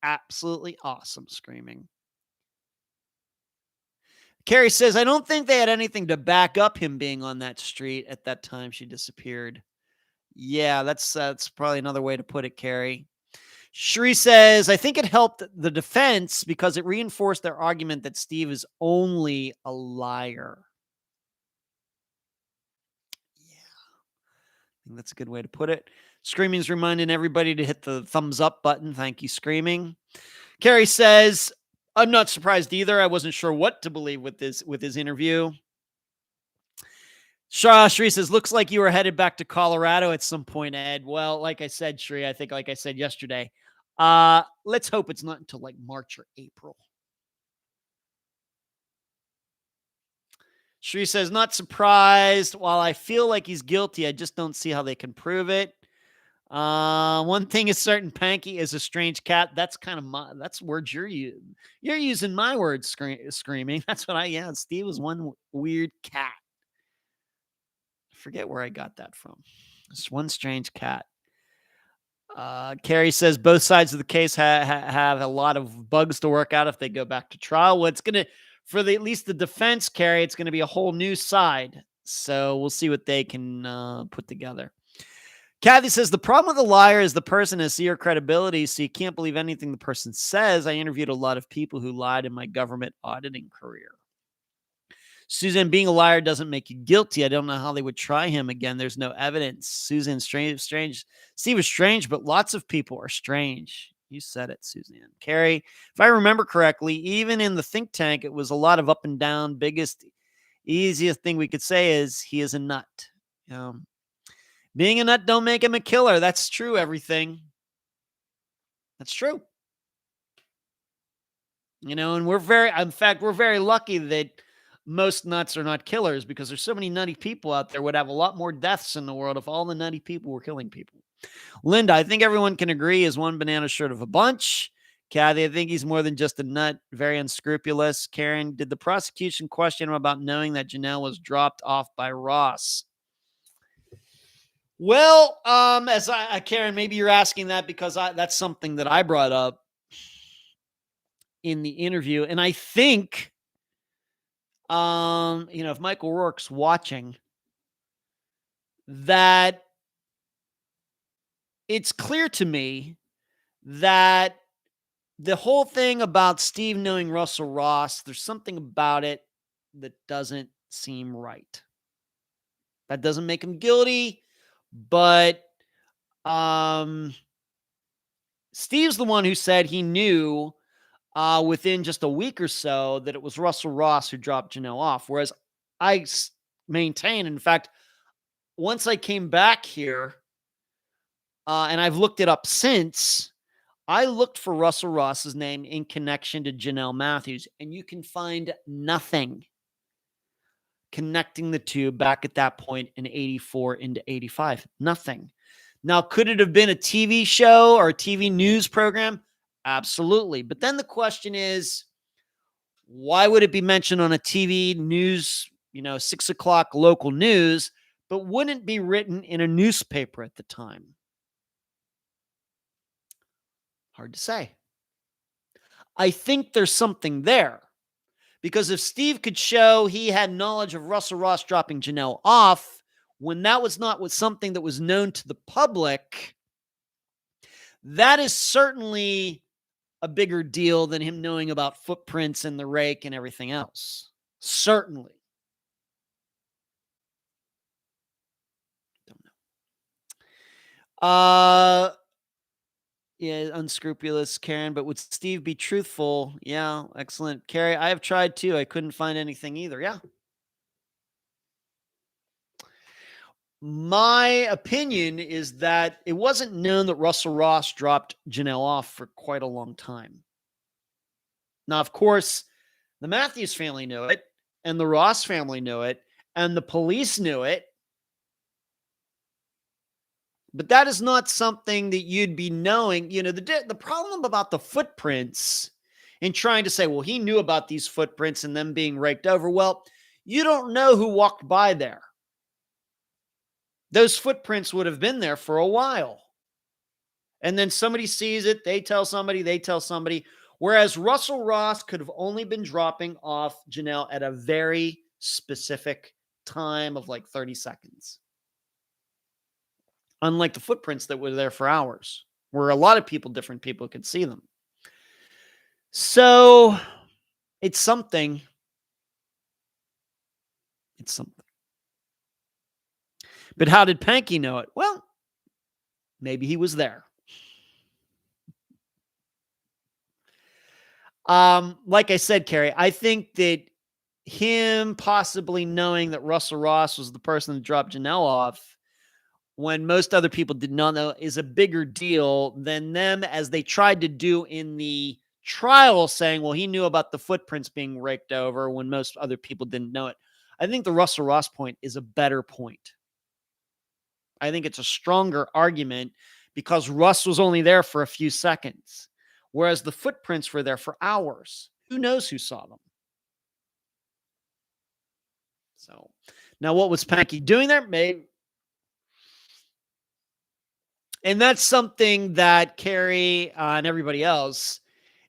absolutely awesome. Screaming. Carrie says, I don't think they had anything to back up him being on that street at that time she disappeared. Yeah, that's probably another way to put it, Carrie. Shri says, I think it helped the defense because it reinforced their argument that Steve is only a liar. Yeah, I think that's a good way to put it. Screaming's reminding everybody to hit the thumbs up button. Thank you, Screaming. Carrie says, I'm not surprised either. I wasn't sure what to believe with his interview. Shri says, looks like you were headed back to Colorado at some point, Ed. Well, like I said, Shri, I think like I said yesterday, let's hope it's not until like March or April. Shri says, not surprised. While I feel like he's guilty, I just don't see how they can prove it. One thing is certain, Pankey is a strange cat. That's kind of that's words you're using. You're using my words, screaming. That's what Steve was one weird cat. Forget where I got that from. It's one strange cat. Carrie says both sides of the case have a lot of bugs to work out if they go back to trial. Well, it's going to, for at least the defense, Carrie, it's going to be a whole new side. So we'll see what they can put together. Kathy says the problem with a liar is the person has zero credibility, so you can't believe anything the person says. I interviewed a lot of people who lied in my government auditing career. Susan, being a liar doesn't make you guilty. I don't know how they would try him again. There's no evidence. Susan, strange. Steve was strange, but lots of people are strange. You said it, Suzanne. Carrie, if I remember correctly, even in the think tank, it was a lot of up and down. Easiest thing we could say is he is a nut. Being a nut don't make him a killer. That's true, everything. That's true. And we're very lucky that most nuts are not killers because there's so many nutty people out there would have a lot more deaths in the world if all the nutty people were killing people. Linda, I think everyone can agree is one banana short of a bunch. Kathy, I think he's more than just a nut, very unscrupulous. Karen, did the prosecution question him about knowing that Janelle was dropped off by Ross? Well, Karen, maybe you're asking that because that's something that I brought up in the interview. And I think, if Michael Rourke's watching, that it's clear to me that the whole thing about Steve knowing Russell Ross, there's something about it that doesn't seem right. That doesn't make him guilty, but Steve's the one who said he knew within just a week or so that it was Russell Ross who dropped Janelle off. Whereas I maintain, in fact, once I came back here and I've looked it up since, I looked for Russell Ross's name in connection to Janelle Matthews, and you can find nothing connecting the two back at that point in 84 into 85. Nothing. Now, could it have been a TV show or a TV news program? Absolutely. But then the question is, why would it be mentioned on a TV news, 6 o'clock local news, but wouldn't be written in a newspaper at the time? Hard to say. I think there's something there. Because if Steve could show he had knowledge of Russell Ross dropping Janelle off when that was not something that was known to the public, that is certainly a bigger deal than him knowing about footprints and the rake and everything else. Certainly. Don't know. Yeah, unscrupulous, Karen, but would Steve be truthful? Yeah, excellent. Carrie, I have tried too. I couldn't find anything either. Yeah. My opinion is that it wasn't known that Russell Ross dropped Janelle off for quite a long time. Now, of course, the Matthews family knew it, and the Ross family knew it, and the police knew it. But that is not something that you'd be knowing. You know, the problem about the footprints and trying to say, well, he knew about these footprints and them being raked over. Well, you don't know who walked by there. Those footprints would have been there for a while. And then somebody sees it, they tell somebody. Whereas Russell Ross could have only been dropping off Janelle at a very specific time of like 30 seconds. Unlike the footprints that were there for hours, where a lot of different people could see them. So it's something. It's something. But how did Pankey know it? Well, maybe he was there. Like I said, Carrie, I think that him possibly knowing that Russell Ross was the person that dropped Janelle off when most other people did not know is a bigger deal than them, as they tried to do in the trial, saying, well, he knew about the footprints being raked over when most other people didn't know it. I think the Russell Ross point is a better point. I think it's a stronger argument because Russ was only there for a few seconds, whereas the footprints were there for hours. Who knows who saw them? So now what was Pankey doing there? Maybe. And that's something that Carrie and everybody else,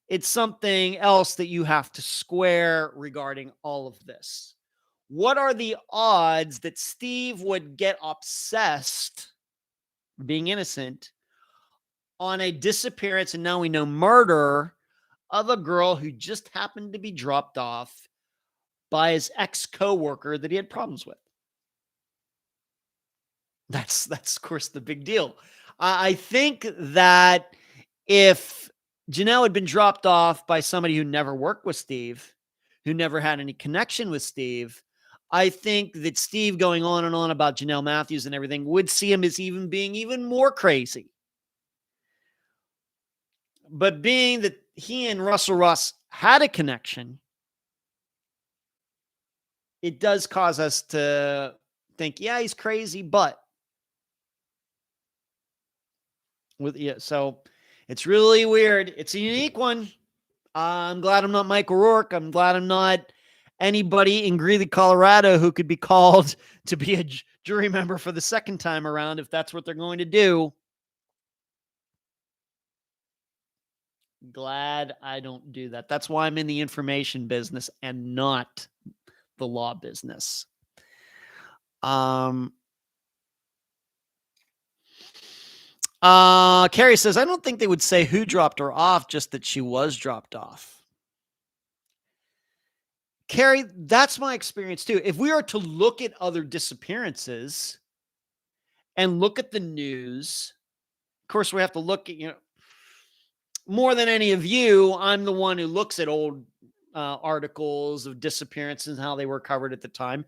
it's something else that you have to square regarding all of this. What are the odds that Steve would get obsessed, being innocent, on a disappearance, and now we know murder, of a girl who just happened to be dropped off by his ex-coworker that he had problems with? That's of course the big deal. I think that if Janelle had been dropped off by somebody who never worked with Steve, who never had any connection with Steve, I think that Steve going on and on about Janelle Matthews and everything would see him as even being even more crazy. But being that he and Russell Ross had a connection, it does cause us to think, yeah, he's crazy, but so it's really weird. It's a unique one. I'm glad I'm not Mike O'Rourke. I'm glad I'm not anybody in Greeley, Colorado, who could be called to be a jury member for the second time around if that's what they're going to do. Glad I don't do that. That's why I'm in the information business and not the law business. Carrie says, I don't think they would say who dropped her off, just that she was dropped off. Carrie, that's my experience too. If we are to look at other disappearances and look at the news, of course, we have to look at, more than any of you, I'm the one who looks at old articles of disappearances and how they were covered at the time.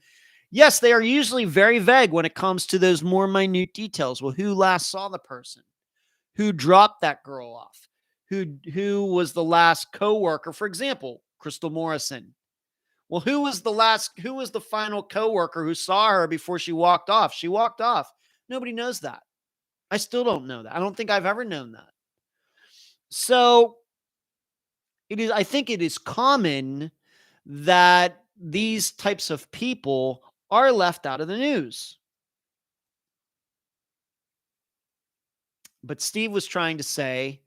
Yes, they are usually very vague when it comes to those more minute details. Well, who last saw the person? Who dropped that girl off? Who was the last coworker? For example, Crystal Morrison. Well, who was the final coworker who saw her before she walked off? She walked off. Nobody knows that. I still don't know that. I don't think I've ever known that. So I think it is common that these types of people are left out of the news. But Steve was trying to say,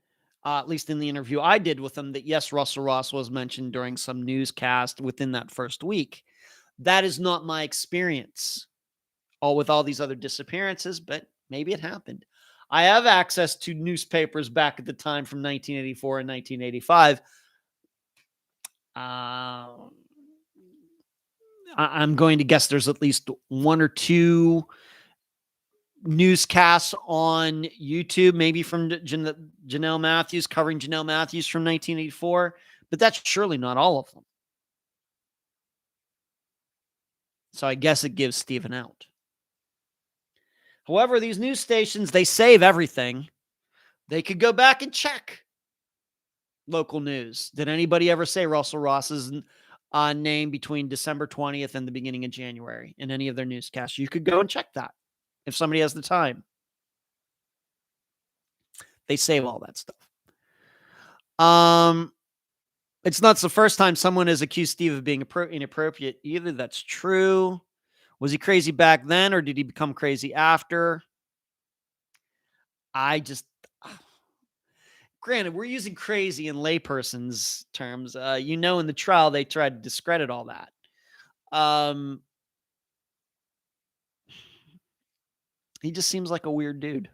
at least in the interview I did with him, that yes, Russell Ross was mentioned during some newscast within that first week. That is not my experience, all with all these other disappearances, but maybe it happened. I have access to newspapers back at the time from 1984 and 1985. I'm going to guess there's at least one or two newscasts on YouTube, maybe from Janelle Matthews, covering Janelle Matthews from 1984, but that's surely not all of them. So I guess it gives Stephen out. However, these news stations, they save everything. They could go back and check local news. Did anybody ever say Russell Ross's name between December 20th and the beginning of January in any of their newscasts? You could go and check that if somebody has the time. They save all that stuff. It's not the first time someone has accused Steve of being inappropriate either. That's true. Was he crazy back then, or did he become crazy after? Granted, we're using crazy in layperson's terms. In the trial, they tried to discredit all that. He just seems like a weird dude.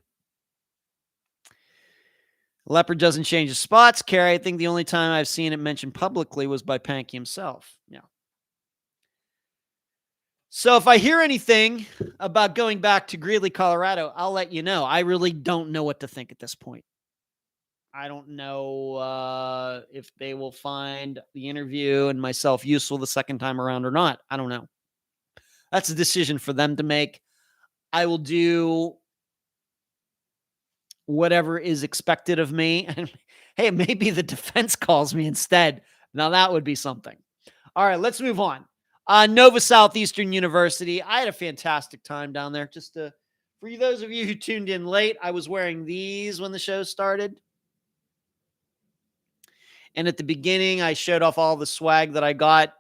Leopard doesn't change his spots. Carrie, I think the only time I've seen it mentioned publicly was by Pankey himself. Yeah. So if I hear anything about going back to Greeley, Colorado, I'll let you know. I really don't know what to think at this point. I don't know if they will find the interview and myself useful the second time around or not. I don't know. That's a decision for them to make. I will do whatever is expected of me. And hey, maybe the defense calls me instead. Now that would be something. All right, let's move on. Nova Southeastern University. I had a fantastic time down there. For those of you who tuned in late, I was wearing these when the show started. And at the beginning, I showed off all the swag that I got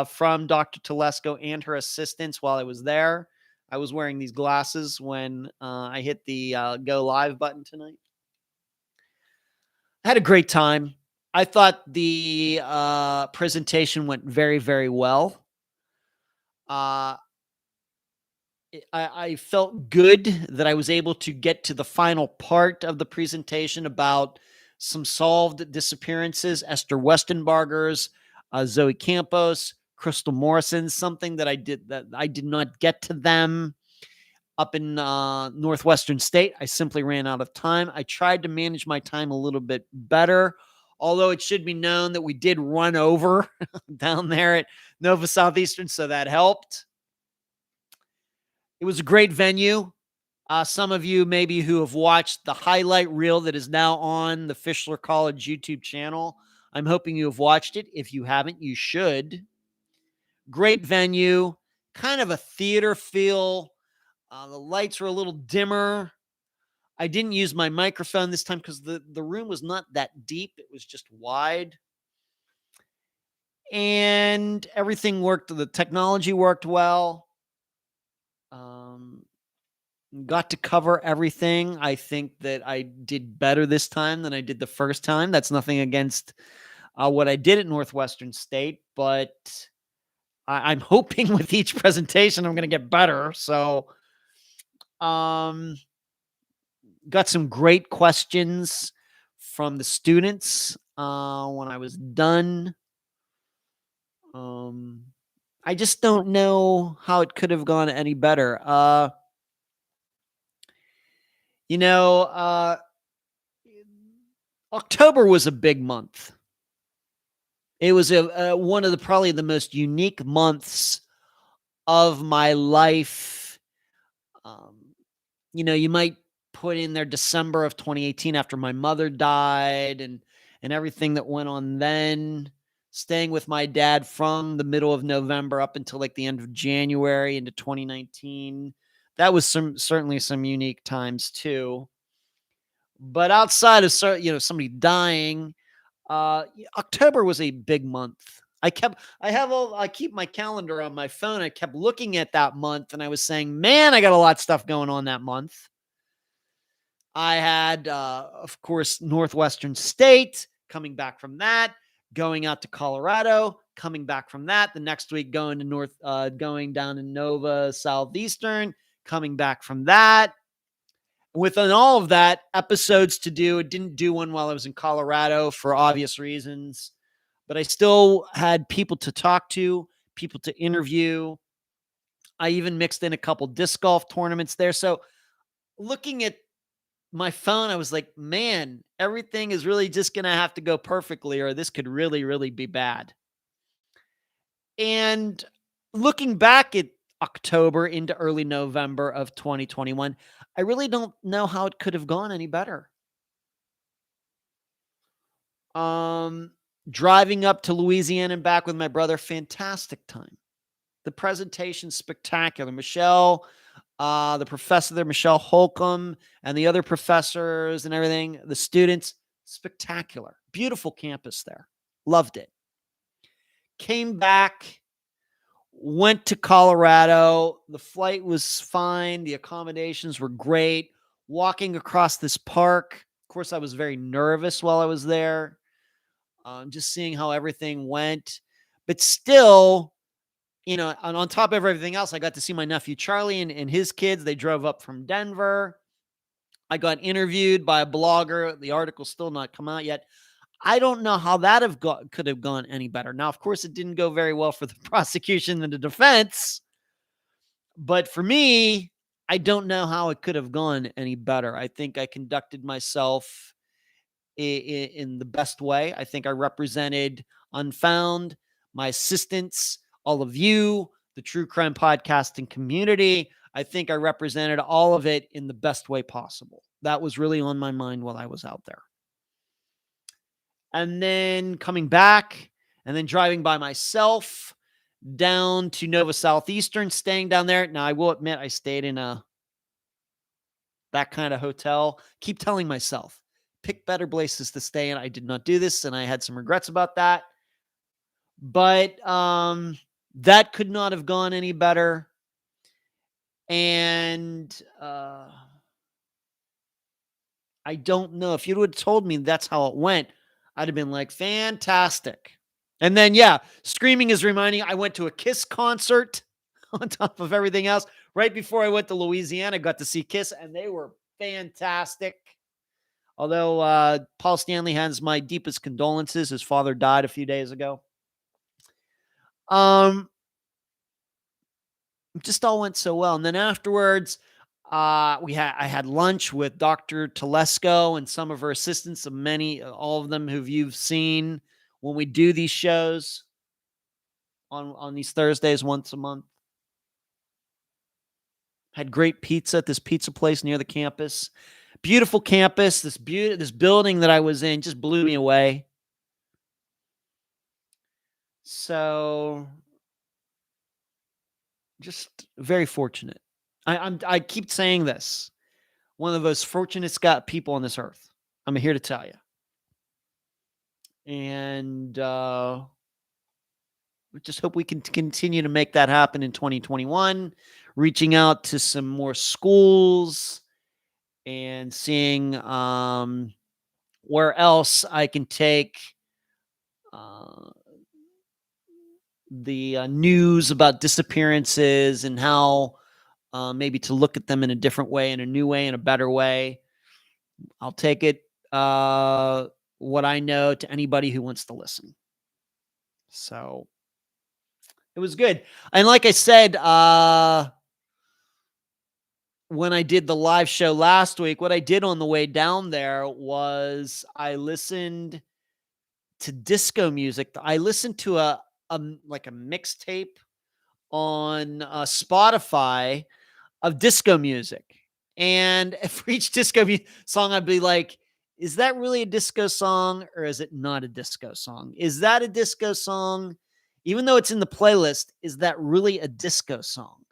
from Dr. Telesco and her assistants while I was there. I was wearing these glasses when I hit the go live button tonight. I had a great time. I thought the presentation went very, very well. I felt good that I was able to get to the final part of the presentation about some solved disappearances, Esther Westenbarger's, Zoe Campos, Crystal Morrison, something that I did not get to them up in Northwestern State. I simply ran out of time. I tried to manage my time a little bit better, although it should be known that we did run over down there at Nova Southeastern, so that helped. It was a great venue. Some of you maybe who have watched the highlight reel that is now on the Fischler College YouTube channel, I'm hoping you have watched it. If you haven't, you should. Great venue, kind of a theater feel. The lights were a little dimmer. I didn't use my microphone this time because the room was not that deep. It was just wide. And everything worked. The technology worked well. Got to cover everything. I think that I did better this time than I did the first time. That's nothing against what I did at Northwestern State, but I'm hoping with each presentation I'm going to get better. So, got some great questions from the students when I was done. I just don't know how it could have gone any better. October was a big month. It was one of probably the most unique months of my life. You might put in there December of 2018 after my mother died and everything that went on then. Staying with my dad from the middle of November up until like the end of January into 2019. That was certainly some unique times too. But outside of somebody dying, October was a big month. I keep my calendar on my phone. I kept looking at that month and I was saying, man, I got a lot of stuff going on that month. I had, of course, Northwestern State, coming back from that, going out to Colorado, coming back from that. The next week, going down to Nova Southeastern, coming back from that. Within all of that, episodes to do. I didn't do one while I was in Colorado for obvious reasons, but I still had people to talk to, people to interview. I even mixed in a couple disc golf tournaments there. So looking at my phone, I was like, man, everything is really just going to have to go perfectly, or this could really, really be bad. And looking back at October into early November of 2021, I really don't know how it could have gone any better. Driving up to Louisiana and back with my brother, fantastic time. The presentation, spectacular. Michelle, the professor there, Michelle Holcomb, and the other professors and everything, the students, spectacular. Beautiful campus there. Loved it. Came back, went to Colorado. The flight was fine. The accommodations were great. Walking across this park. Of course, I was very nervous while I was there. Just seeing how everything went. But still, on top of everything else, I got to see my nephew Charlie and his kids. They drove up from Denver. I got interviewed by a blogger. The article's still not come out yet. I don't know how that could have gone any better. Now, of course, it didn't go very well for the prosecution and the defense. But for me, I don't know how it could have gone any better. I think I conducted myself in the best way. I think I represented Unfound, my assistants, all of you, the true crime podcasting community. I think I represented all of it in the best way possible. That was really on my mind while I was out there. And then coming back and then driving by myself down to Nova Southeastern, staying down there. Now, I will admit I stayed in that kind of hotel. Keep telling myself, pick better places to stay in. I did not do this, and I had some regrets about that. But that could not have gone any better. And I don't know. If you would have told me that's how it went, I'd have been like, fantastic. And then, Screaming is reminding, I went to a Kiss concert on top of everything else. Right before I went to Louisiana, I got to see Kiss, and they were fantastic. Although Paul Stanley has my deepest condolences. His father died a few days ago. Just all went so well. And then afterwards, I had lunch with Dr. Telesco and some of her assistants, all of them who you've seen when we do these shows on these Thursdays once a month. Had great pizza at this pizza place near the campus. Beautiful campus. This building that I was in just blew me away. So just very fortunate. I keep saying this. One of the most fortunate people on this earth. I'm here to tell you. And we just hope we can continue to make that happen in 2021. Reaching out to some more schools and seeing where else I can take the news about disappearances and how maybe to look at them in a different way, in a new way, in a better way. I'll take it, what I know, to anybody who wants to listen. So it was good. And like I said, when I did the live show last week, what I did on the way down there was I listened to disco music. I listened to a mixtape on Spotify of disco music. And for each disco song, I'd be like, is that really a disco song or is it not a disco song? Is that a disco song? Even though it's in the playlist, is that really a disco song?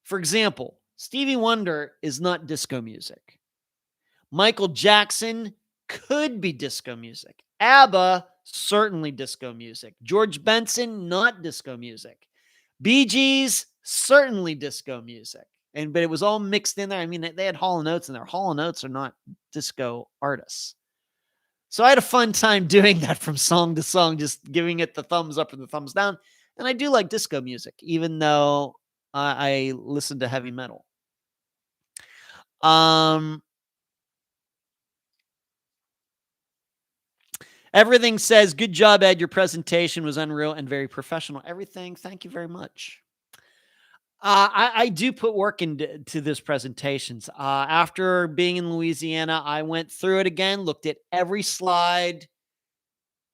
For example, Stevie Wonder is not disco music. Michael Jackson could be disco music. ABBA, certainly disco music. George Benson, not disco music. Bee Gees, certainly disco music. but it was all mixed in there. I mean, they had Hall and Oates in there. Hall and Oates are not disco artists. So I had a fun time doing that from song to song, just giving it the thumbs up and the thumbs down. And I do like disco music, even though I listen to heavy metal. Everything says, good job, Ed. Your presentation was unreal and very professional. Everything. Thank you very much. I do put work into this presentations. After being in Louisiana, I went through it again, looked at every slide,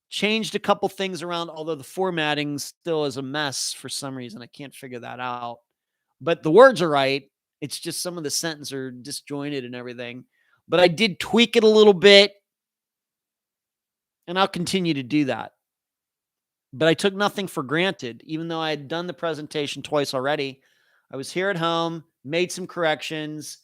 changed a couple things around, although the formatting still is a mess for some reason. I can't figure that out. But the words are right. It's just some of the sentences are disjointed and everything. But I did tweak it a little bit, and I'll continue to do that. But I took nothing for granted, even though I had done the presentation twice already. I was here at home, made some corrections,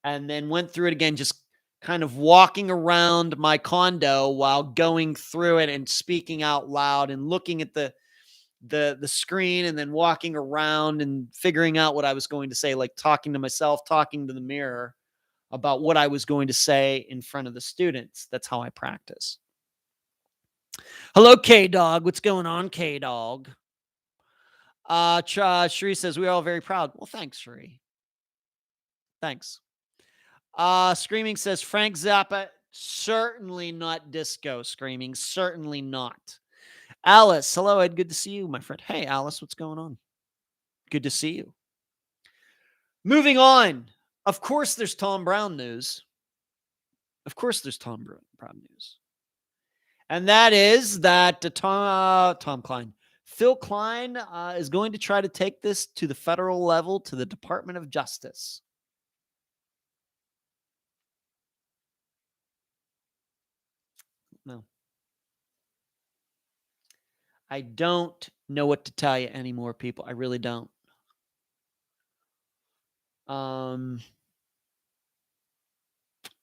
and then went through it again, just kind of walking around my condo while going through it and speaking out loud and looking at the screen, and then walking around and figuring out what I was going to say, like talking to myself, talking to the mirror about what I was going to say in front of the students. That's how I practice. Hello, K-Dog. What's going on, K-Dog? Sheree says, we're all very proud. Well, thanks, Sheree. Thanks. Screaming says, Frank Zappa, certainly not disco. Screaming, certainly not. Alice, hello, Ed. Good to see you, my friend. Hey, Alice, what's going on? Good to see you. Moving on. Of course, there's Tom Brown news. Of course, there's Tom Brown news. And that is that Tom Klein, Phil Klein is going to try to take this to the federal level, to the Department of Justice. No. I don't know what to tell you anymore, people. I really don't.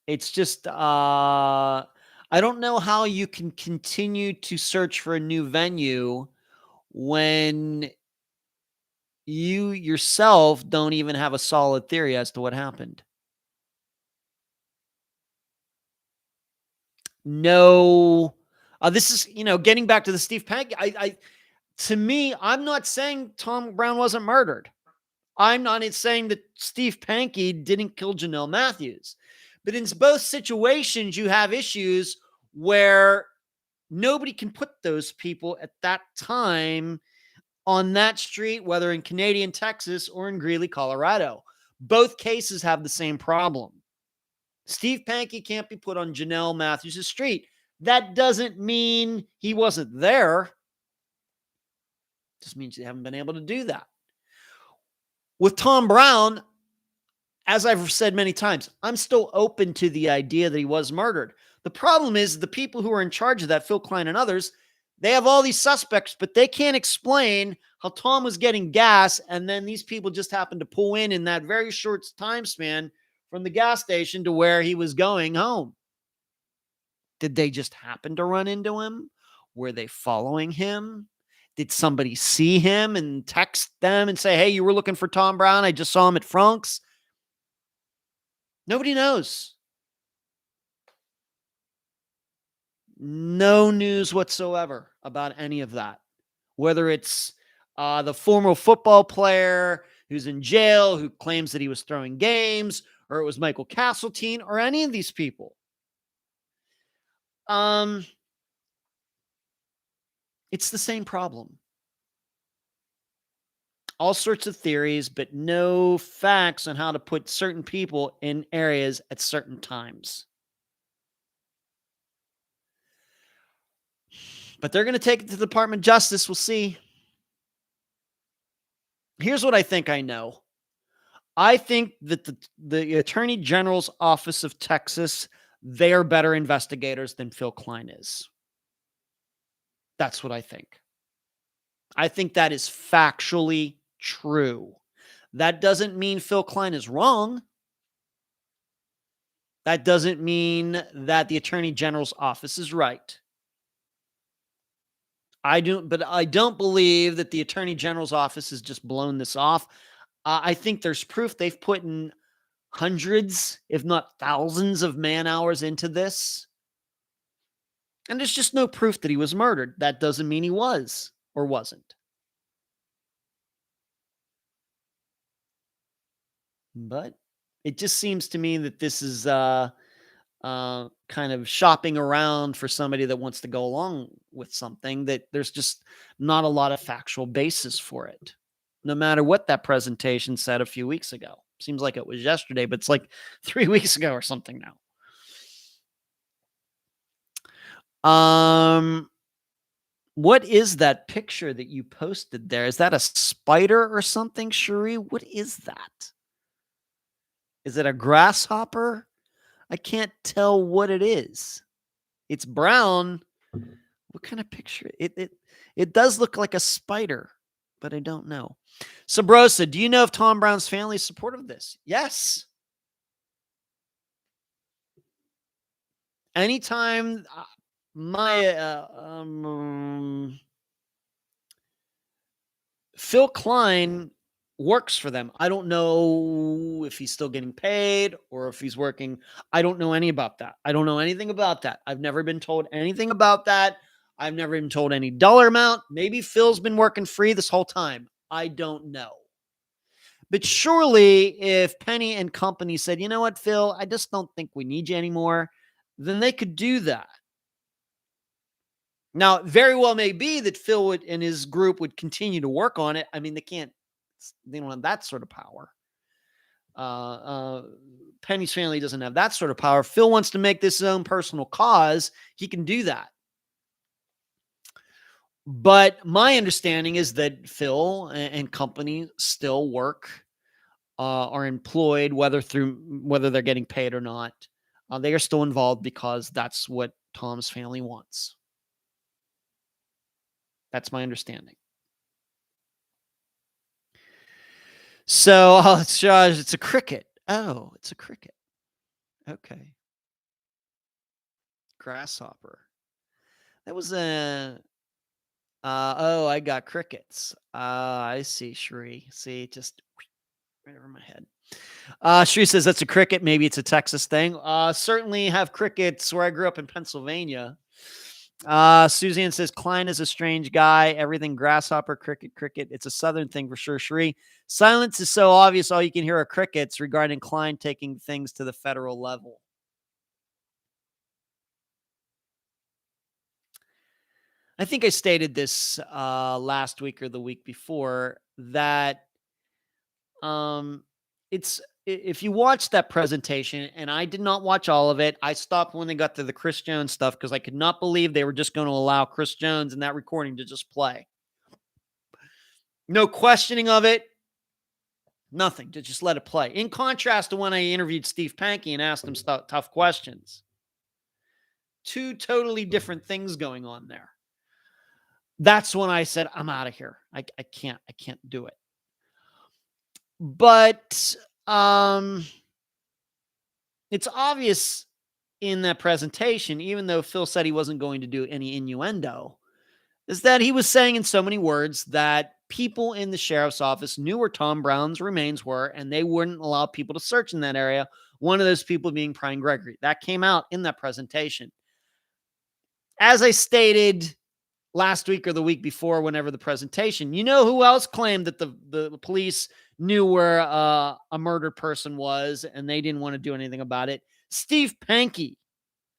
It's just, I don't know how you can continue to search for a new venue when you yourself don't even have a solid theory as to what happened. No, this is, getting back to the Steve Pankey. To me, I'm not saying Tom Brown wasn't murdered. I'm not saying that Steve Pankey didn't kill Janelle Matthews. But in both situations, you have issues where nobody can put those people at that time on that street, whether in Canadian Texas or in Greeley, Colorado. Both cases have the same problem. Steve Pankey can't be put on Janelle Matthews' street. That doesn't mean he wasn't there. It just means they haven't been able to do that. With Tom Brown, as I've said many times, I'm still open to the idea that he was murdered. The problem is the people who are in charge of that, Phil Klein and others, they have all these suspects, but they can't explain how Tom was getting gas, and then these people just happened to pull in that very short time span from the gas station to where he was going home. Did they just happen to run into him? Were they following him? Did somebody see him and text them and say, hey, you were looking for Tom Brown? I just saw him at Frank's. Nobody knows. No news whatsoever about any of that. Whether it's the former football player who's in jail, who claims that he was throwing games, or it was Michael Castletine, or any of these people. It's the same problem. All sorts of theories, but no facts on how to put certain people in areas at certain times. But they're going to take it to the Department of Justice. We'll see. Here's what I think I know. I think that the Attorney General's Office of Texas, they are better investigators than Phil Klein is. That's what I think. I think that is factually true. That doesn't mean Phil Klein is wrong. That doesn't mean that the Attorney General's office is right. I don't believe that the Attorney General's office has just blown this off. I think there's proof they've put in hundreds, if not thousands, of man hours into this. And there's just no proof that he was murdered. That doesn't mean he was or wasn't. But it just seems to me that this is kind of shopping around for somebody that wants to go along with something that there's just not a lot of factual basis for it. No matter what that presentation said a few weeks ago. Seems like it was yesterday, but it's like 3 weeks ago or something now. What is that picture that you posted there? Is that a spider or something, Cherie? What is that? Is it a grasshopper? I can't tell what it is. It's brown. What kind of picture? It does look like a spider, but I don't know. Sabrosa, do you know if Tom Brown's family is supportive of this? Yes. Anytime Phil Klein works for them. I don't know if he's still getting paid or if he's working. I don't know any about that. I don't know anything about that. I've never been told anything about that. I've never been told any dollar amount. Maybe Phil's been working free this whole time. I don't know. But surely if Penny and company said, you know what, Phil, I just don't think we need you anymore, then they could do that. Now, it very well may be that Phil would and his group would continue to work on it. I mean, they don't have that sort of power. Penny's family doesn't have that sort of power. Phil wants to make this his own personal cause. He can do that. But my understanding is that Phil and company still work, are employed, whether they're getting paid or not. They are still involved because that's what Tom's family wants. That's my understanding. So it's a cricket. Oh, it's a cricket. Okay. Grasshopper. That was a. I got crickets. I see, Shri. See, just right over my head. Shri says that's a cricket. Maybe it's a Texas thing. Certainly have crickets where I grew up in Pennsylvania. Suzanne says Klein is a strange guy. Everything grasshopper, cricket. It's a Southern thing for sure. Cherie, silence is so obvious. All you can hear are crickets regarding Klein taking things to the federal level. I think I stated this last week or the week before that if you watch that presentation, and I did not watch all of it, I stopped when they got to the Chris Jones stuff because I could not believe they were just going to allow Chris Jones and that recording to just play. No questioning of it, nothing, to just let it play. In contrast to when I interviewed Steve Pankey and asked him tough questions. Two totally different things going on there. That's when I said, I'm out of here. I can't do it. But it's obvious in that presentation, even though Phil said he wasn't going to do any innuendo, is that he was saying in so many words that people in the sheriff's office knew where Tom Brown's remains were, and they wouldn't allow people to search in that area. One of those people being Brian Gregory. That came out in that presentation. As I stated last week or the week before, whenever the presentation, you know who else claimed that the police knew where a murdered person was and they didn't want to do anything about it? Steve Pankey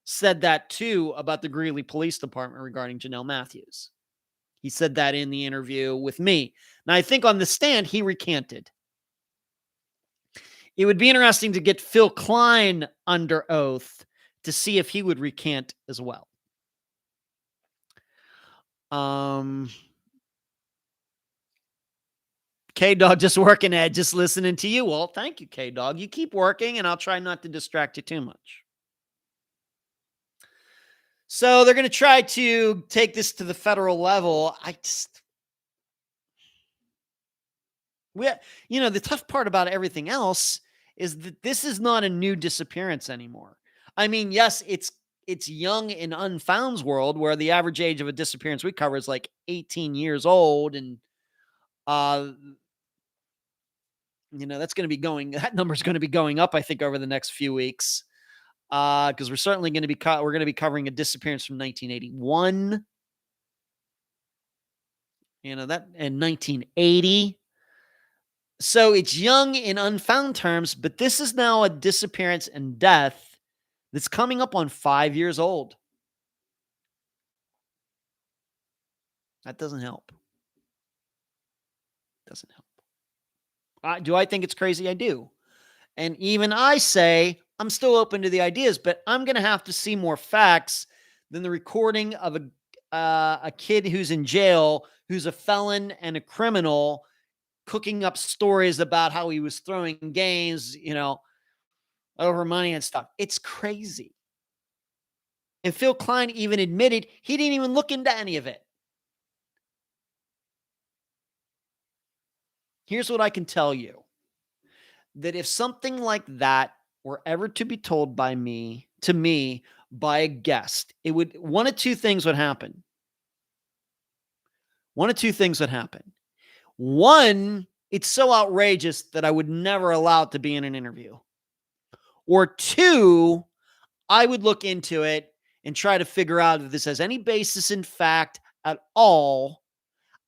said that too about the Greeley Police Department regarding Janelle Matthews. He said that in the interview with me. Now, I think on the stand, he recanted. It would be interesting to get Phil Klein under oath to see if he would recant as well. K-Dog just working, Ed, just listening to you. Well, thank you, K-Dog. You keep working, and I'll try not to distract you too much. So they're going to try to take this to the federal level. The tough part about everything else is that this is not a new disappearance anymore. I mean, yes, it's young in Unfound's world, where the average age of a disappearance we cover is like 18 years old, and That's going to be that number's going to be going up, I think, over the next few weeks. Because we're certainly going to be covering a disappearance from 1981. That in 1980. So it's young in unfound terms, but this is now a disappearance and death that's coming up on 5 years old. That doesn't help. Doesn't help. Do I think it's crazy? I do. And even I say I'm still open to the ideas, but I'm going to have to see more facts than the recording of a kid who's in jail, who's a felon and a criminal, cooking up stories about how he was throwing games, over money and stuff. It's crazy. And Phil Klein even admitted he didn't even look into any of it. Here's what I can tell you. That if something like that were ever to be told to me by a guest, one of two things would happen. One, it's so outrageous that I would never allow it to be in an interview. Or two, I would look into it and try to figure out if this has any basis in fact at all,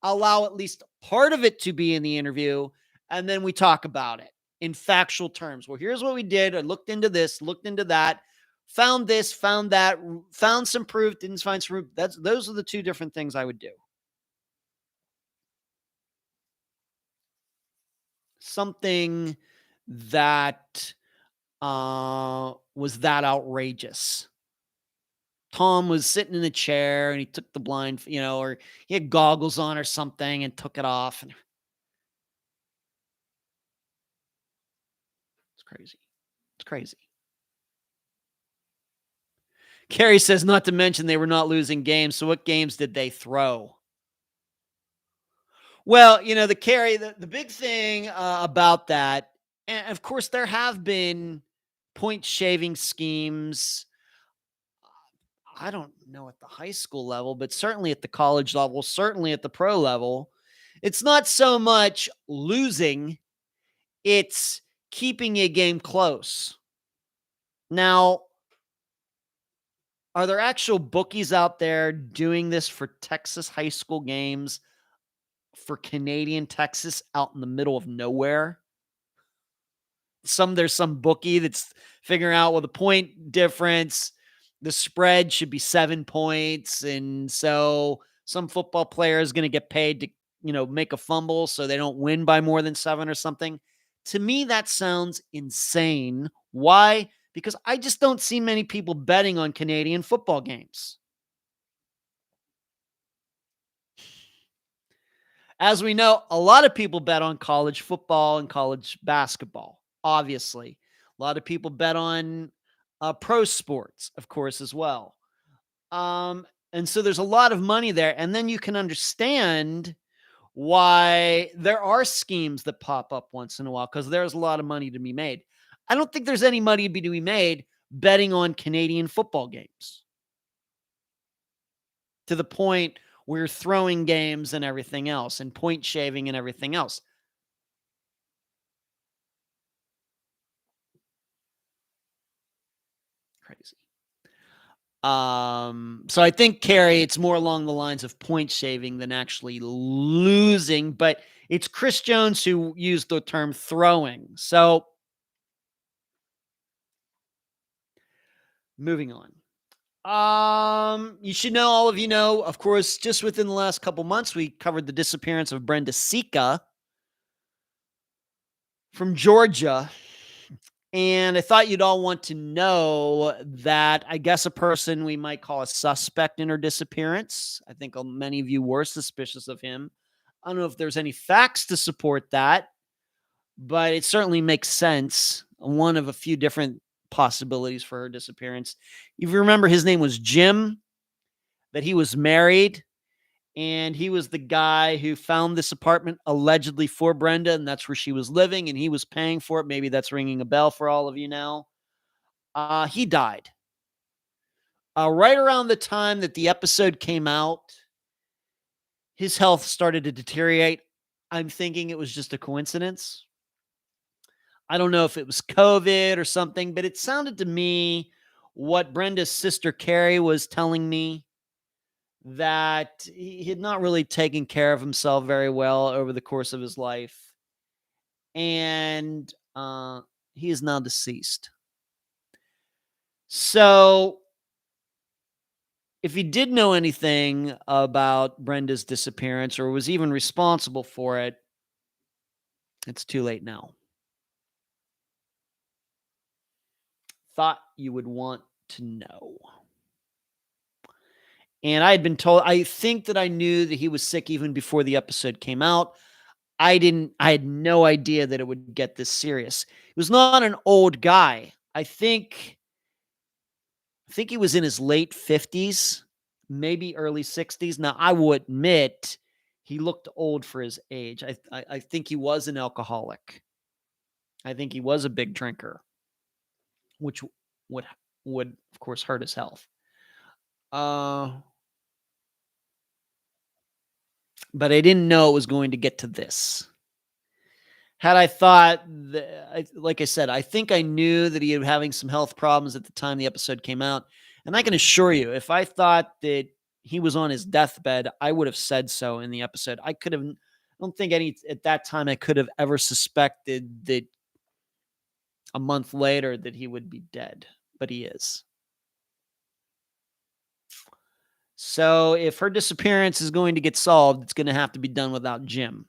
allow at least part of it to be in the interview, and then we talk about it in factual terms. Well, here's what we did. I looked into this, looked into that, found this, found that, found some proof, didn't find some proof. Those are the two different things I would do. Something that was that outrageous. Tom was sitting in a chair and he took the blind, or he had goggles on or something and took it off. And it's crazy. It's crazy. Carrie says, not to mention they were not losing games. So what games did they throw? Well, the Carrie, the big thing about that, and of course, there have been point shaving schemes. I don't know at the high school level, but certainly at the college level, certainly at the pro level. It's not so much losing, it's keeping a game close. Now, are there actual bookies out there doing this for Texas high school games, for Canadian Texas out in the middle of nowhere? There's some bookie that's figuring out, well, the point difference, the spread should be 7 points. And so some football player is going to get paid to, make a fumble so they don't win by more than 7 or something. To me, that sounds insane. Why? Because I just don't see many people betting on Canadian football games. As we know, a lot of people bet on college football and college basketball, obviously. A lot of people bet on pro sports, of course, as well. And so there's a lot of money there. And then you can understand why there are schemes that pop up once in a while, because there's a lot of money to be made. I don't think there's any money to be made betting on Canadian football games, to the point where you're throwing games and everything else, and point shaving and everything else. Crazy. So I think, Carrie, it's more along the lines of point shaving than actually losing, but it's Chris Jones who used the term throwing. So moving on. You should know, all of you know, of course, just within the last couple months, we covered the disappearance of Brenda Sika from Georgia. And I thought you'd all want to know that I guess a person we might call a suspect in her disappearance. I think many of you were suspicious of him. I don't know if there's any facts to support that, but it certainly makes sense. One of a few different possibilities for her disappearance. If you remember, his name was Jim, that he was married, and he was the guy who found this apartment allegedly for Brenda, and that's where she was living, and he was paying for it. Maybe that's ringing a bell for all of you now. He died. Right around the time that the episode came out, his health started to deteriorate. I'm thinking it was just a coincidence. I don't know if it was COVID or something, but it sounded to me what Brenda's sister Carrie was telling me, that he had not really taken care of himself very well over the course of his life. And he is now deceased. So, if he did know anything about Brenda's disappearance or was even responsible for it, it's too late now. Thought you would want to know. And I had been told, I think that I knew that he was sick even before the episode came out. I had no idea that it would get this serious. He was not an old guy. I think he was in his late 50s, maybe early 60s. Now, I will admit he looked old for his age. I think he was an alcoholic. I think he was a big drinker, which would of course hurt his health. But I didn't know it was going to get to this. Had I thought, like I said, I think I knew that he was having some health problems at the time the episode came out. And I can assure you, if I thought that he was on his deathbed, I would have said so in the episode. I don't think at that time I could have ever suspected that a month later that he would be dead, but he is. So if her disappearance is going to get solved, it's going to have to be done without Jim.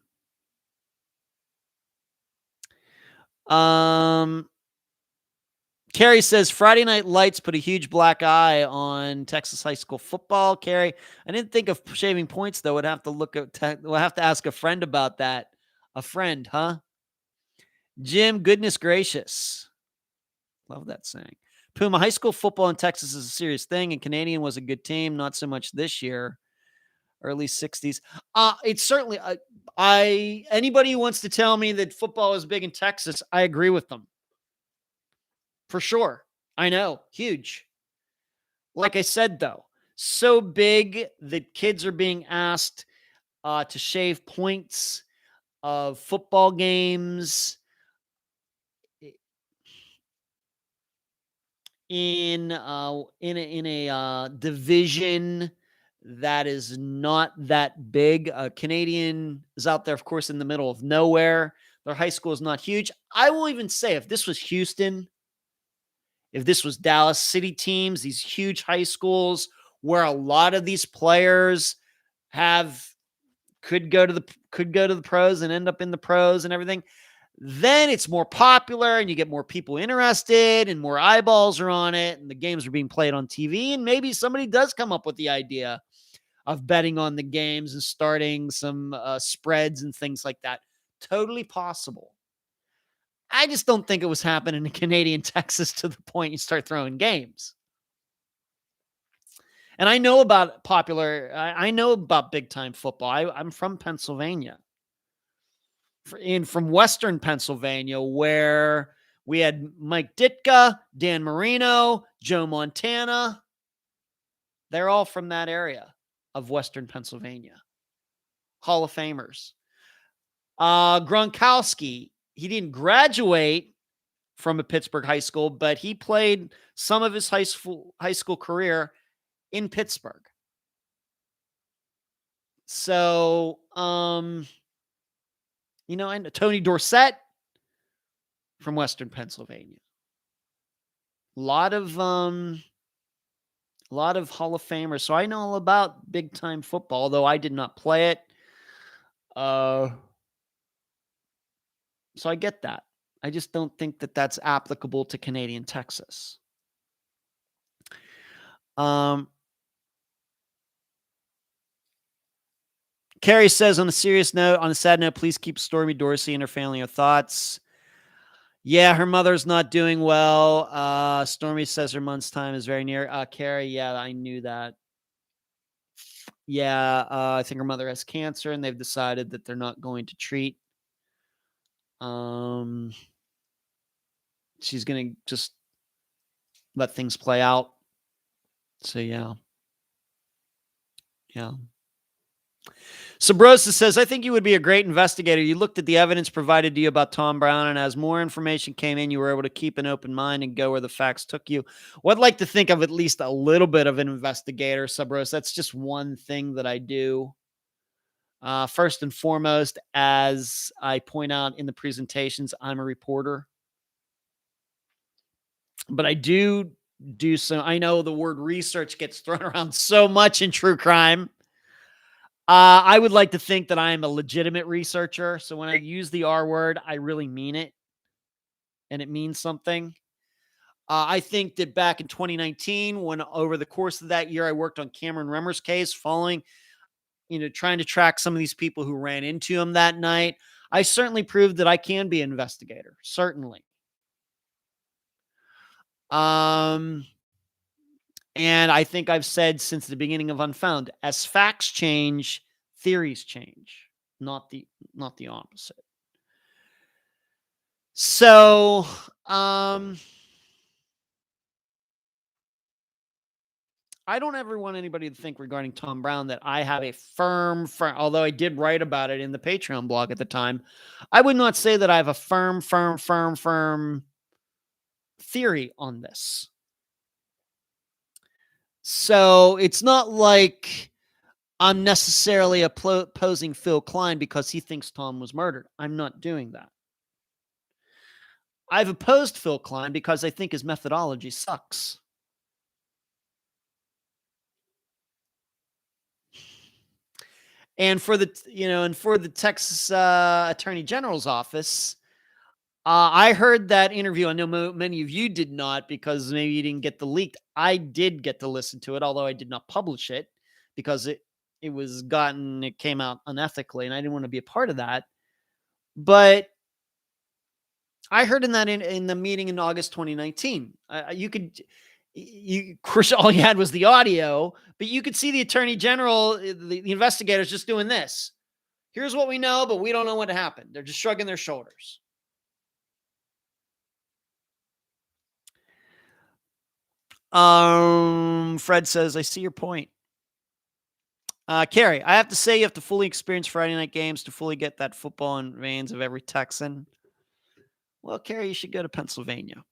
Carrie says Friday Night Lights put a huge black eye on Texas high school football. Carrie, I didn't think of shaving points though. We'll have to ask a friend about that. A friend, huh? Jim, goodness gracious. Love that saying. Puma, high school football in Texas is a serious thing, and Canadian was a good team. Not so much this year. Early 60s. It's certainly, anybody who wants to tell me that football is big in Texas, I agree with them. For sure. I know. Huge. Like I said, though, so big that kids are being asked to shave points of football games in a division that is not that big. Canadian is out there, of course, in the middle of nowhere. Their high school is not huge. I will even say, if this was Houston, if this was Dallas, city teams, these huge high schools where a lot of these players could go to the pros and end up in the pros and everything, then it's more popular and you get more people interested and more eyeballs are on it and the games are being played on TV, and maybe somebody does come up with the idea of betting on the games and starting some spreads and things like that. Totally possible. I just don't think it was happening in Canadian Texas to the point you start throwing games. And I know about I know about big time football. I'm from Pennsylvania. From Western Pennsylvania, where we had Mike Ditka, Dan Marino, Joe Montana. They're all from that area of Western Pennsylvania. Hall of Famers. Gronkowski, he didn't graduate from a Pittsburgh high school, but he played some of his high school career in Pittsburgh. So, and Tony Dorsett from Western Pennsylvania. A lot of Hall of Famers. So I know all about big time football, although I did not play it. So I get that. I just don't think that that's applicable to Canadian Texas. Carrie says, on a sad note, please keep Stormy Dorsey and her family your thoughts. Yeah, her mother's not doing well. Stormy says her month's time is very near. Carrie, yeah, I knew that. Yeah, I think her mother has cancer, and they've decided that they're not going to treat. She's going to just let things play out. So, yeah. Sabrosa says, I think you would be a great investigator. You looked at the evidence provided to you about Tom Brown, and as more information came in, you were able to keep an open mind and go where the facts took you. Well, I'd like to think of at least a little bit of an investigator, Sabrosa. That's just one thing that I do. First and foremost, as I point out in the presentations, I'm a reporter. But I do some, I know the word research gets thrown around so much in true crime. I would like to think that I am a legitimate researcher. So when I use the R word, I really mean it and it means something. I think that back in 2019, when over the course of that year, I worked on Cameron Remmer's case, following, trying to track some of these people who ran into him that night. I certainly proved that I can be an investigator. Certainly. And I think I've said since the beginning of Unfound, as facts change, theories change, not the opposite. So, I don't ever want anybody to think regarding Tom Brown that I have a firm, although I did write about it in the Patreon blog at the time. I would not say that I have a firm theory on this. So it's not like I'm necessarily opposing Phil Klein because he thinks Tom was murdered. I'm not doing that. I've opposed Phil Klein because I think his methodology sucks. And for the Texas Attorney General's office, I heard that interview. I know many of you did not because maybe you didn't get the leaked. I did get to listen to it, although I did not publish it because it came out unethically, and I didn't want to be a part of that. But I heard in the meeting in August 2019, of course, all you had was the audio, but you could see the Attorney General, the investigators just doing this. Here's what we know, but we don't know what happened. They're just shrugging their shoulders. Fred says, I see your point. Carrie, I have to say you have to fully experience Friday night games to fully get that football in veins of every Texan. Well, Carrie, you should go to Pennsylvania.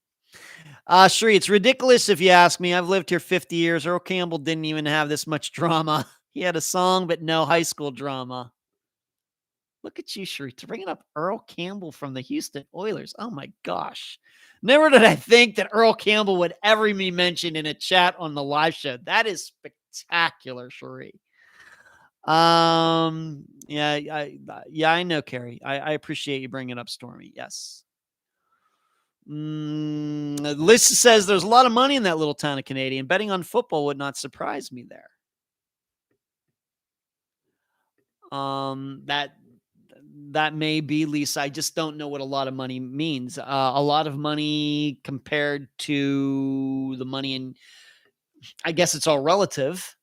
Sheree, it's ridiculous if you ask me. I've lived here 50 years. Earl Campbell didn't even have this much drama. He had a song, but no high school drama. Look at you, Sheree, to bringing up Earl Campbell from the Houston Oilers. Oh my gosh. Never did I think that Earl Campbell would ever be mentioned in a chat on the live show. That is spectacular, Sheree. Yeah, I know, Carrie. I appreciate you bringing up Stormy. Yes. Lisa says there's a lot of money in that little town of Canadian. Betting on football would not surprise me there. That may be, Lisa. I just don't know what a lot of money means. A lot of money compared to the money in, I guess it's all relative.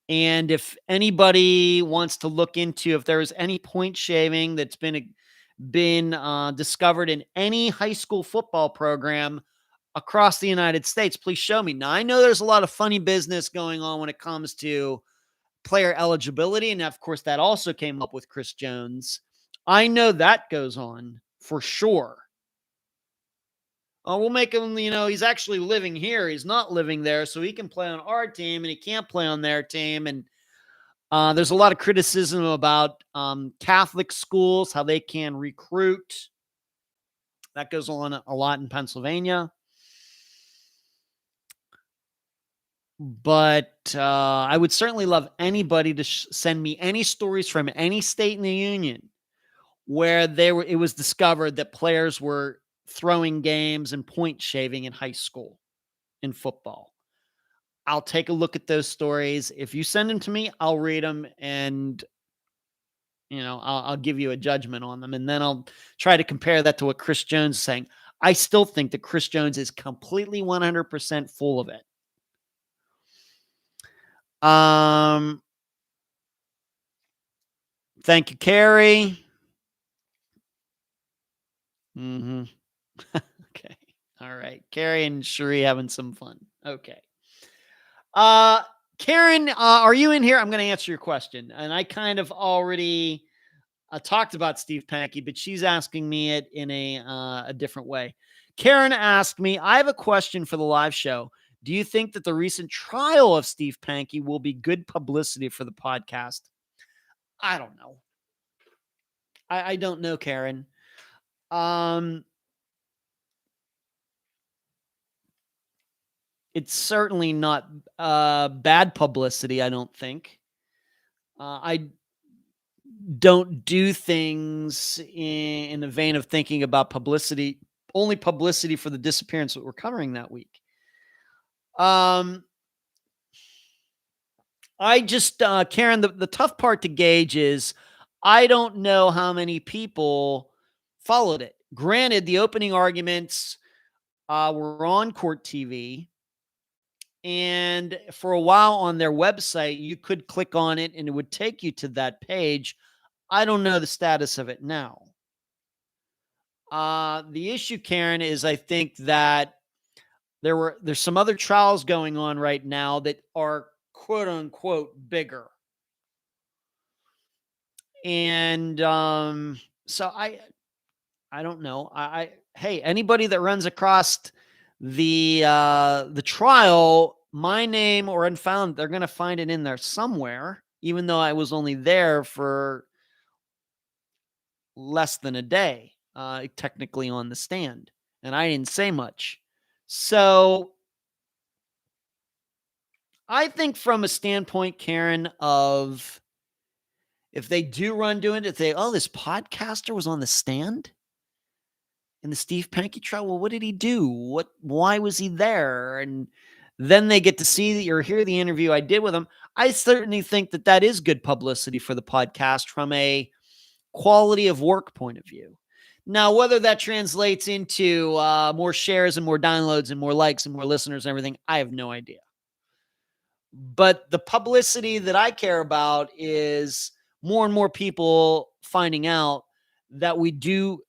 And if anybody wants to look into if there is any point shaving that's been discovered in any high school football program across the United States, please show me. Now, I know there's a lot of funny business going on when it comes to player eligibility. And of course, that also came up with Chris Jones. I know that goes on for sure. We'll make him, he's actually living here. He's not living there, so he can play on our team and he can't play on their team. And there's a lot of criticism about Catholic schools, how they can recruit. That goes on a lot in Pennsylvania. But I would certainly love anybody to send me any stories from any state in the union where it was discovered that players were throwing games and point shaving in high school in football. I'll take a look at those stories. If you send them to me, I'll read them and I'll give you a judgment on them. And then I'll try to compare that to what Chris Jones is saying. I still think that Chris Jones is completely 100% full of it. Thank you, Carrie. Okay. All right. Carrie and Sheree having some fun. Okay. Karen, are you in here? I'm going to answer your question. And I kind of already talked about Steve Pankey, but she's asking me it in a different way. Karen asked me, I have a question for the live show. Do you think that the recent trial of Steve Pankey will be good publicity for the podcast? I don't know. I don't know, Karen. It's certainly not bad publicity, I don't think. I don't do things in the vein of thinking about publicity, only publicity for the disappearance that we're covering that week. I just, Karen, the tough part to gauge is I don't know how many people followed it. Granted, the opening arguments were on court TV. And for a while on their website, you could click on it and it would take you to that page. I don't know the status of it now. The issue, Karen, is I think that there's some other trials going on right now that are quote unquote bigger. And so I don't know. Hey, anybody that runs across the trial, my name or Unfound, they're going to find it in there somewhere, even though I was only there for less than a day, technically on the stand, and I didn't say much. So I think from a standpoint, Karen, of if they do run doing it, this podcaster was on the stand in the Steve Pankey trial. Well, what did he do? Why was he there? And then they get to see or hear the interview I did with him. I certainly think that is good publicity for the podcast from a quality of work point of view. Now, whether that translates into more shares and more downloads and more likes and more listeners and everything, I have no idea. But the publicity that I care about is more and more people finding out that we do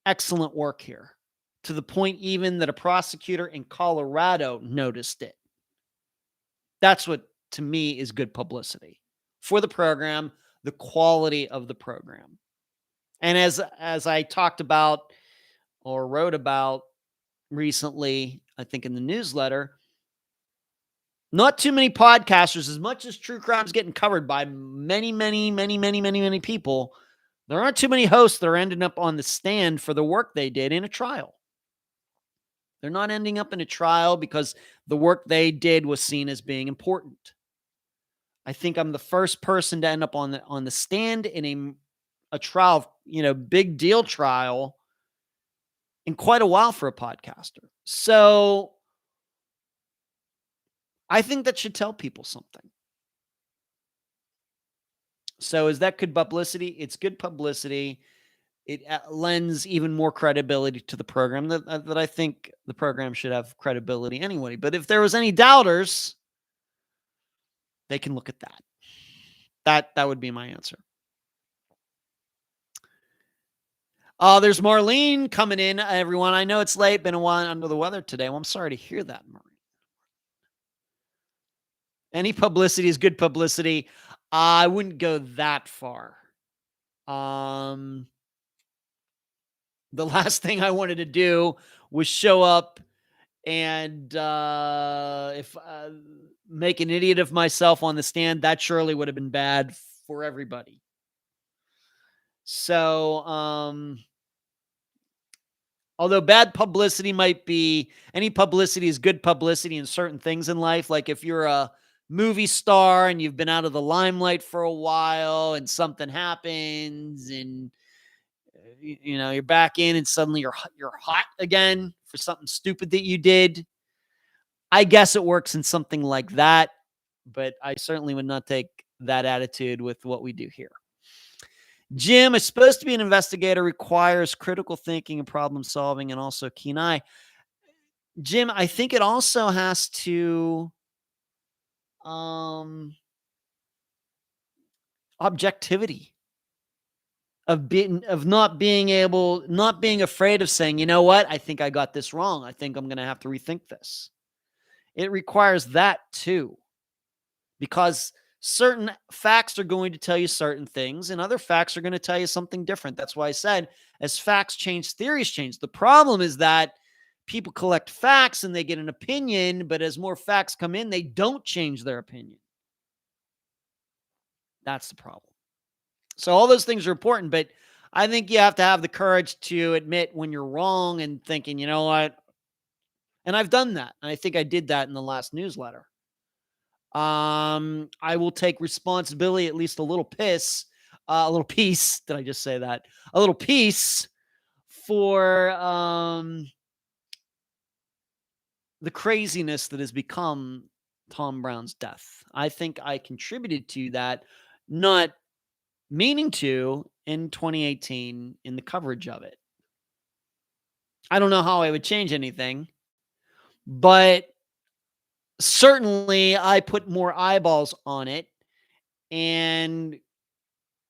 excellent work here, to the point even that a prosecutor in Colorado noticed it. That's what, to me, is good publicity for the program, the quality of the program. And as I talked about or wrote about recently, I think in the newsletter, not too many podcasters, as much as true crime is getting covered by many people, there aren't too many hosts that are ending up on the stand for the work they did in a trial. They're not ending up in a trial because the work they did was seen as being important. I think I'm the first person to end up on the stand in a trial, big deal trial in quite a while for a podcaster. So I think that should tell people something. So is that good publicity? It's good publicity. It lends even more credibility to the program that I think the program should have credibility anyway. But if there was any doubters, they can look at that. That would be my answer. There's Marlene coming in, everyone. I know it's late, been a while under the weather today. Well, I'm sorry to hear that, Marlene. Any publicity is good publicity. I wouldn't go that far. The last thing I wanted to do was show up and make an idiot of myself on the stand. That surely would have been bad for everybody. So, although bad publicity might be, any publicity is good publicity in certain things in life. Like if you're a movie star and you've been out of the limelight for a while and something happens and you're back in and suddenly you're hot again for something stupid that you did. I guess it works in something like that, but I certainly would not take that attitude with what we do here. Jim is supposed to be an investigator, requires critical thinking and problem solving and also keen eye. Jim, I think it also has to objectivity of not being afraid of saying, you know what, I think I got this wrong. I think I'm going to have to rethink this. It requires that too. because certain facts are going to tell you certain things and other facts are going to tell you something different. That's why I said, as facts change, theories change. The problem is that people collect facts and they get an opinion, but as more facts come in, they don't change their opinion. That's the problem. So all those things are important, but I think you have to have the courage to admit when you're wrong and thinking, you know what? And I've done that. And I think I did that in the last newsletter. I will take responsibility, at least a little piece. Did I just say that? A little piece for the craziness that has become Tom Brown's death. I think I contributed to that, not meaning to, in 2018 in the coverage of it. I don't know how I would change anything, but certainly I put more eyeballs on it and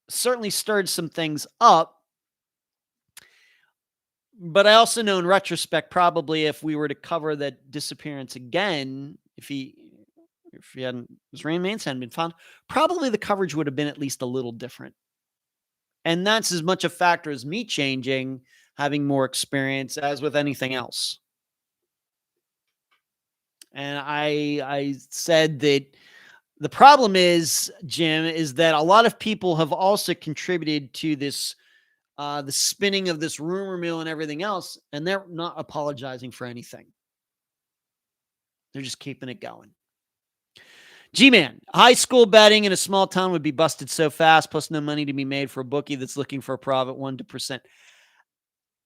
certainly stirred some things up. But I also know in retrospect, probably if we were to cover that disappearance again, if his remains hadn't been found, probably the coverage would have been at least a little different. And that's as much a factor as me changing, having more experience, as with anything else. And I said that the problem is, Jim, is that a lot of people have also contributed to this, the spinning of this rumor mill and everything else, and they're not apologizing for anything. They're just keeping it going. G-Man, high school betting in a small town would be busted so fast, plus no money to be made for a bookie that's looking for a profit 1%.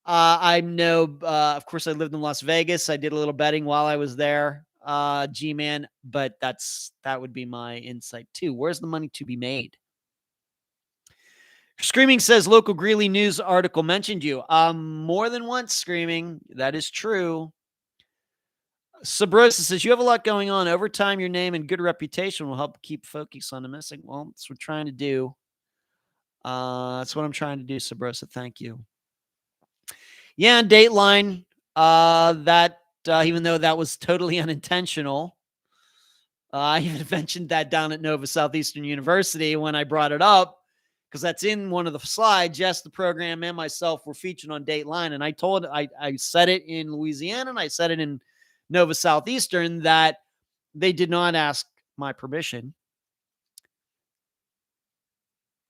I know, of course, I lived in Las Vegas. I did a little betting while I was there, G-Man, but that would be my insight too. Where's the money to be made? Screaming says local Greeley news article mentioned you. More than once, Screaming. That is true. Sabrosa says you have a lot going on. Over time, your name and good reputation will help keep focus on the missing. Well, that's what we're trying to do. That's what I'm trying to do, Sabrosa. Thank you. Yeah, and Dateline. Even though that was totally unintentional, I even mentioned that down at Nova Southeastern University when I brought it up, because that's in one of the slides. Yes, the program and myself were featured on Dateline, and I said it in Louisiana and I said it in Nova Southeastern that they did not ask my permission.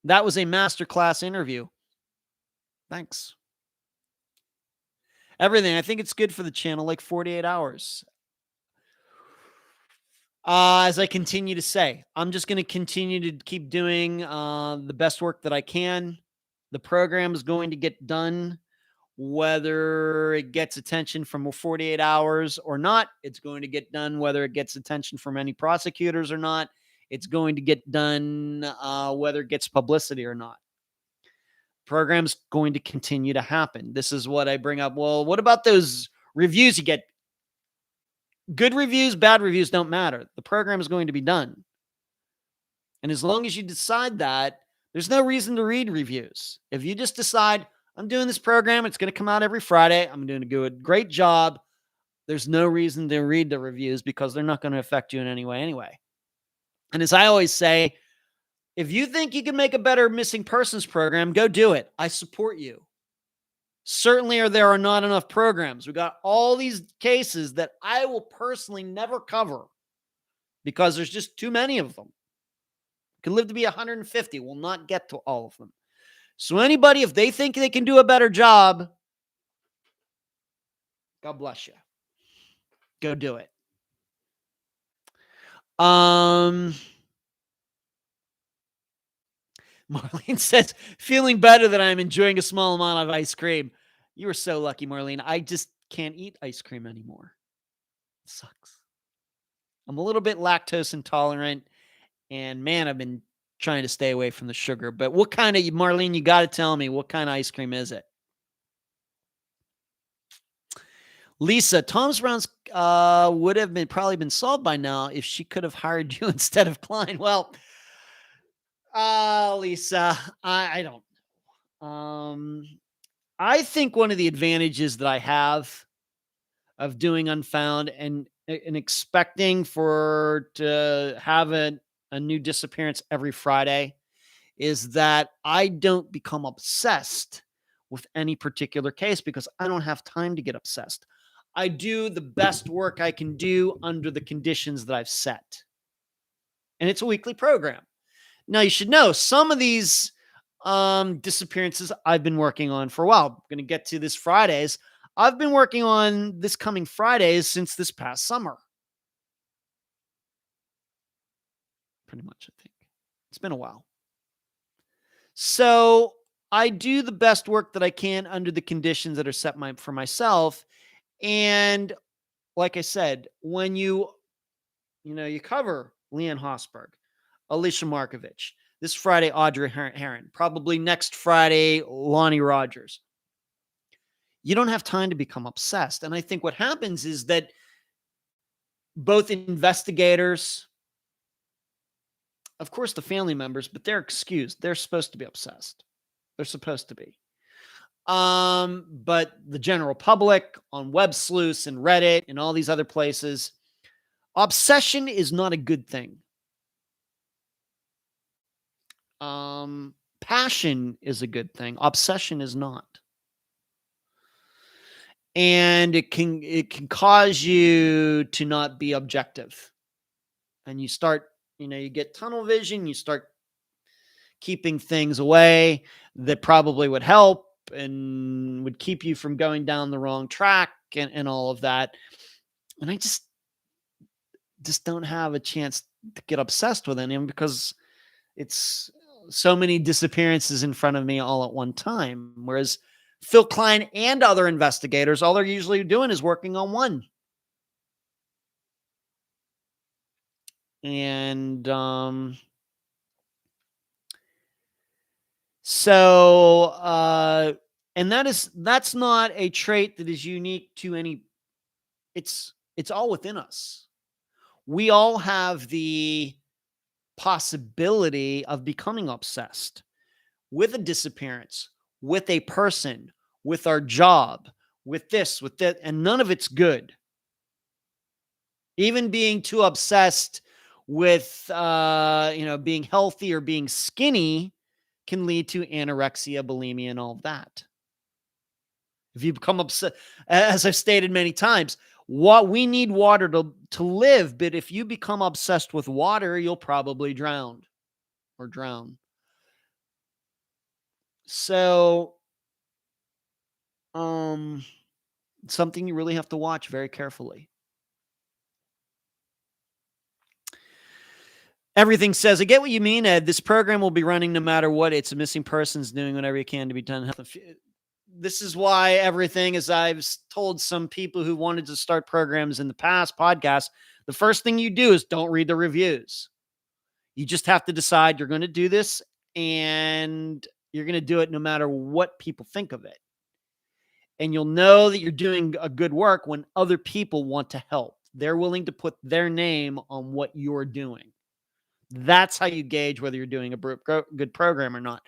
That was a masterclass interview. Thanks. Everything. I think it's good for the channel, like 48 hours. As I continue to say, I'm just going to continue to keep doing the best work that I can. The program is going to get done, whether it gets attention from 48 hours or not. It's going to get done, whether it gets attention from any prosecutors or not. It's going to get done, whether it gets publicity or not. Program's going to continue to happen. This is what I bring up. Well, what about those reviews you get? Good reviews, bad reviews don't matter. The program is going to be done. And as long as you decide that, there's no reason to read reviews. If you just decide, I'm doing this program, it's going to come out every Friday, I'm doing a great job, there's no reason to read the reviews because they're not going to affect you in any way anyway. And as I always say, if you think you can make a better missing persons program, go do it. I support you. Certainly, there are not enough programs. We got all these cases that I will personally never cover because there's just too many of them. Could live to be 150. Will not get to all of them. So anybody, if they think they can do a better job, God bless you. Go do it. Marlene says, feeling better that I'm enjoying a small amount of ice cream. You were so lucky, Marlene. I just can't eat ice cream anymore. It sucks. I'm a little bit lactose intolerant, and man, I've been trying to stay away from the sugar. But what kind of, Marlene, you got to tell me, what kind of ice cream is it? Lisa, Tom Brown's would have probably been solved by now if she could have hired you instead of Klein. Well, Lisa, I don't know. I think one of the advantages that I have of doing Unfound and expecting to have a new disappearance every Friday is that I don't become obsessed with any particular case because I don't have time to get obsessed. I do the best work I can do under the conditions that I've set. And it's a weekly program. Now, you should know some of these disappearances I've been working on for a while. I'm going to get to this Fridays. I've been working on this coming Fridays since this past summer. Pretty much, I think. It's been a while. So I do the best work that I can under the conditions that are set for myself. And like I said, when you cover Leanne Hosberg, Alicia Markovich, this Friday, Audrey Herron, probably next Friday, Lonnie Rogers. You don't have time to become obsessed. And I think what happens is that both investigators, of course, the family members, but they're excused. They're supposed to be obsessed. They're supposed to be. But the general public on Web Sleuths and Reddit and all these other places, obsession is not a good thing. Passion is a good thing. Obsession is not. And it can cause you to not be objective. And you start, you get tunnel vision, you start keeping things away that probably would help and would keep you from going down the wrong track and all of that. And I just don't have a chance to get obsessed with him because it's so many disappearances in front of me all at one time. Whereas Phil Klein and other investigators, all they're usually doing is working on one. And and that's not a trait that is unique to any. It's all within us. We all have the possibility of becoming obsessed with a disappearance, with a person, with our job, with this, with that, and none of it's good. Even being too obsessed with, being healthy or being skinny can lead to anorexia, bulimia, and all of that. If you become obsessed, as I've stated many times, we need water to live, but if you become obsessed with water, you'll probably drown. So, something you really have to watch very carefully. Everything says, I get what you mean, Ed. This program will be running no matter what. It's a missing persons doing whatever you can to be done. This is why everything, as I've told some people who wanted to start programs in the past podcasts, the first thing you do is don't read the reviews. You just have to decide you're going to do this and you're going to do it no matter what people think of it. And you'll know that you're doing a good work when other people want to help. They're willing to put their name on what you're doing. That's how you gauge whether you're doing a good program or not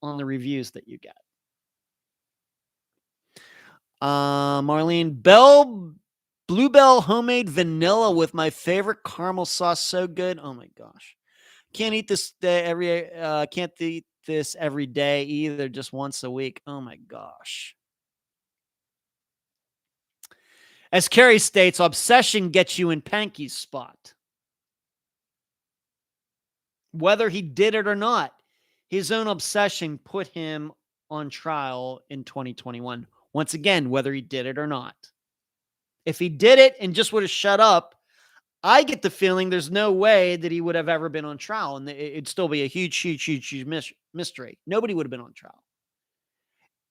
on the reviews that you get. Marlene, Bluebell homemade vanilla with my favorite caramel sauce. So good. Oh my gosh. Can't eat this every day either, just once a week. Oh my gosh. As Carrie states, obsession gets you in Pankey's spot. Whether he did it or not, his own obsession put him on trial in 2021. Once again, whether he did it or not. If he did it and just would have shut up, I get the feeling there's no way that he would have ever been on trial, and it'd still be a huge mystery. Nobody would have been on trial.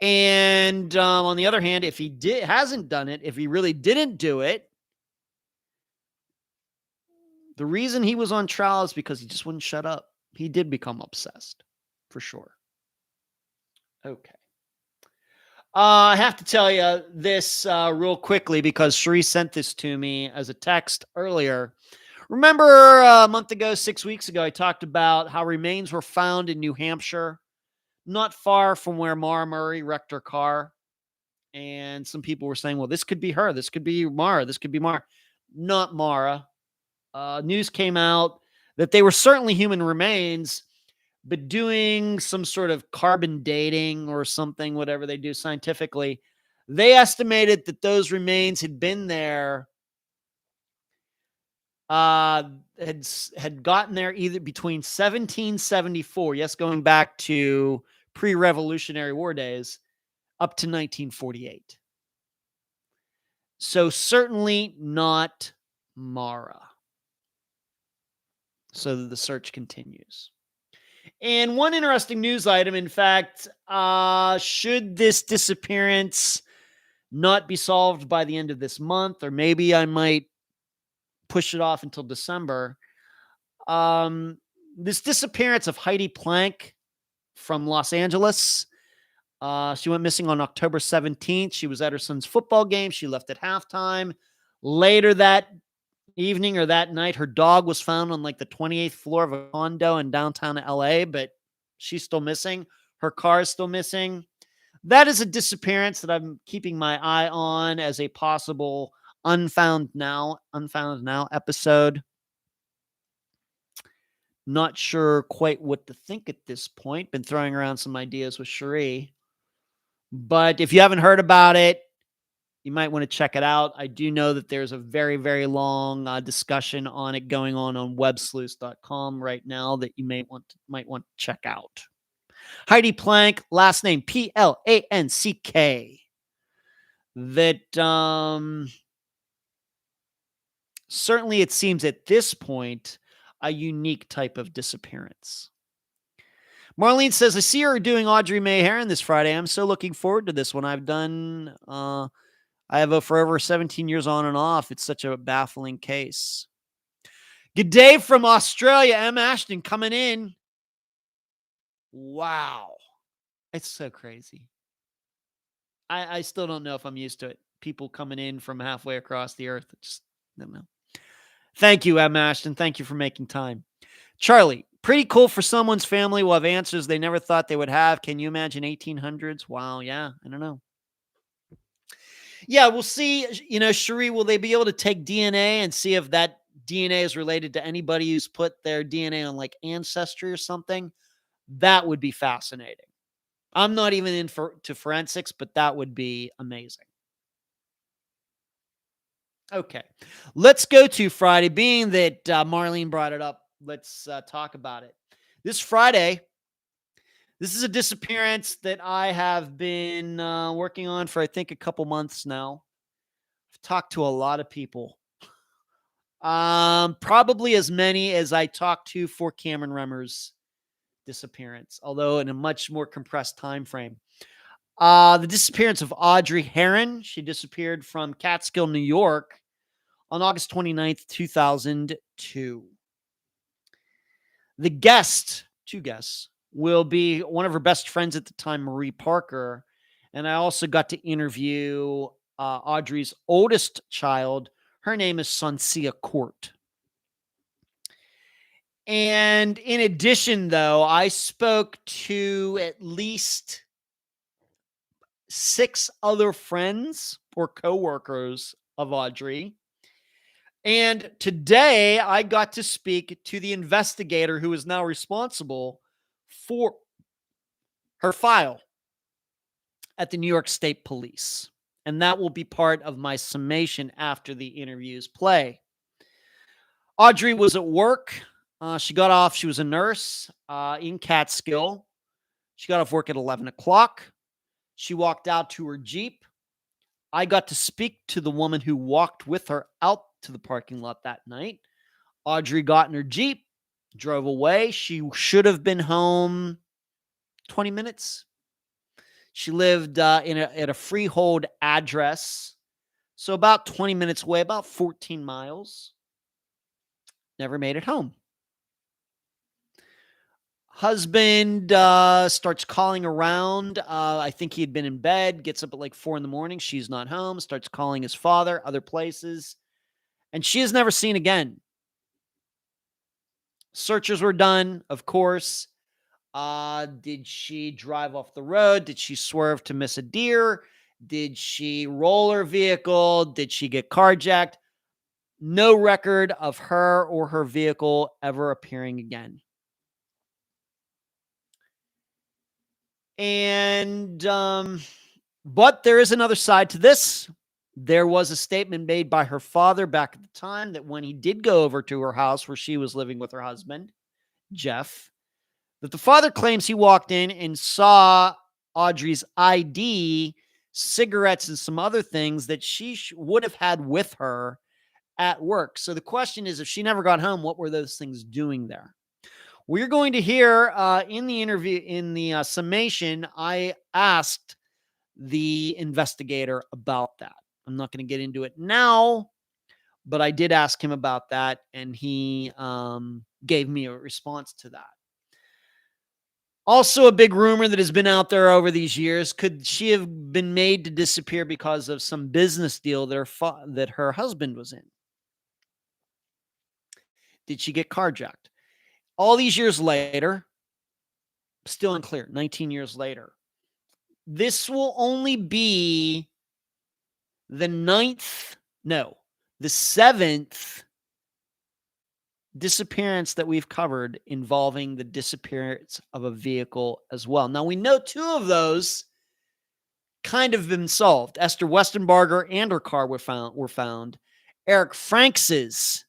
And on the other hand, if he hasn't done it, if he really didn't do it, the reason he was on trial is because he just wouldn't shut up. He did become obsessed, for sure. Okay. I have to tell you this real quickly because Cherie sent this to me as a text earlier. Remember a month ago, 6 weeks ago, I talked about how remains were found in New Hampshire, not far from where Mara Murray wrecked her car. And some people were saying, well, this could be her. This could be Mara. This could be Mara. Not Mara. News came out that they were certainly human remains, but doing some sort of carbon dating or something, whatever they do scientifically, they estimated that those remains had been there, had gotten there either between 1774, yes, going back to pre-Revolutionary War days, up to 1948. So certainly not Mara. So the search continues. And one interesting news item, in fact, should this disappearance not be solved by the end of this month, or maybe I might push it off until December, this disappearance of Heidi Planck from Los Angeles. She went missing on October 17th. She was at her son's football game. She left at halftime. Later that evening or that night, her dog was found on like the 28th floor of a condo in downtown LA, but she's still missing. Her car is still missing. That is a disappearance that I'm keeping my eye on as a possible Unfound Now episode. Not sure quite what to think at this point. Been throwing around some ideas with Cherie. But if you haven't heard about it, you might want to check it out. I do know that there's a very, very long discussion on it going on websleuths.com right now that you might want to check out. Heidi Planck, last name Planck. That certainly it seems at this point a unique type of disappearance. Marlene says, I see her doing Audrey Herron this Friday. I'm so looking forward to this one. I have for over 17 years on and off. It's such a baffling case. Good day from Australia. M. Ashton coming in. Wow. It's so crazy. I still don't know if I'm used to it. People coming in from halfway across the earth. I just don't know. Thank you, M. Ashton. Thank you for making time. Charlie, pretty cool for someone's family will have answers they never thought they would have. Can you imagine 1800s? Wow. Yeah. I don't know. Yeah, we'll see. Cherie, will they be able to take DNA and see if that DNA is related to anybody who's put their DNA on like Ancestry or something? That would be fascinating. I'm not even into forensics, but that would be amazing. Okay, let's go to Friday. Being that Marlene brought it up, let's talk about it. This Friday, this is a disappearance that I have been working on for, I think, a couple months now. I've talked to a lot of people. Probably as many as I talked to for Cameron Remmer's disappearance, although in a much more compressed time frame. The disappearance of Audrey Herron. She disappeared from Catskill, New York on August 29th, 2002. Two guests, will be one of her best friends at the time, Marie Parker. And I also got to interview Audrey's oldest child. Her name is Soncia Court. And in addition, though, I spoke to at least 6 other friends or coworkers of Audrey. And today I got to speak to the investigator who is now responsible for her file at the New York State Police. And that will be part of my summation after the interviews play. Audrey was at work. She got off. She was a nurse in Catskill. She got off work at 11 o'clock. She walked out to her Jeep. I got to speak to the woman who walked with her out to the parking lot that night. Audrey got in her Jeep, drove away. She should have been home 20 minutes. She lived at a freehold address, so about 20 minutes away, about 14 miles. Never made it home. Husband starts calling around. I think he had been in bed, gets up at like 4 a.m. She's not home, starts calling his father, other places, and she is never seen again. Searches were done, of course. Did she drive off the road? Did she swerve to miss a deer? Did she roll her vehicle? Did she get carjacked? no record of her or her vehicle ever appearing again. And, but there is another side to this. There was a statement made by her father back at the time that when he did go over to her house where she was living with her husband, Jeff, that the father claims he walked in and saw Audrey's ID, cigarettes, and some other things that she would have had with her at work. So the question is, if she never got home, what were those things doing there? We're going to hear in the interview, in the summation, I asked the investigator about that. I'm not going to get into it now, but I did ask him about that, and he gave me a response to that. Also, a big rumor that has been out there over these years, could she have been made to disappear because of some business deal that her husband was in? Did she get carjacked? All these years later, still unclear, 19 years later. This will only be the seventh disappearance that we've covered involving the disappearance of a vehicle as well. Now, we know two of those kind of been solved. Esther Westenbarger and her car were found. Eric Franks's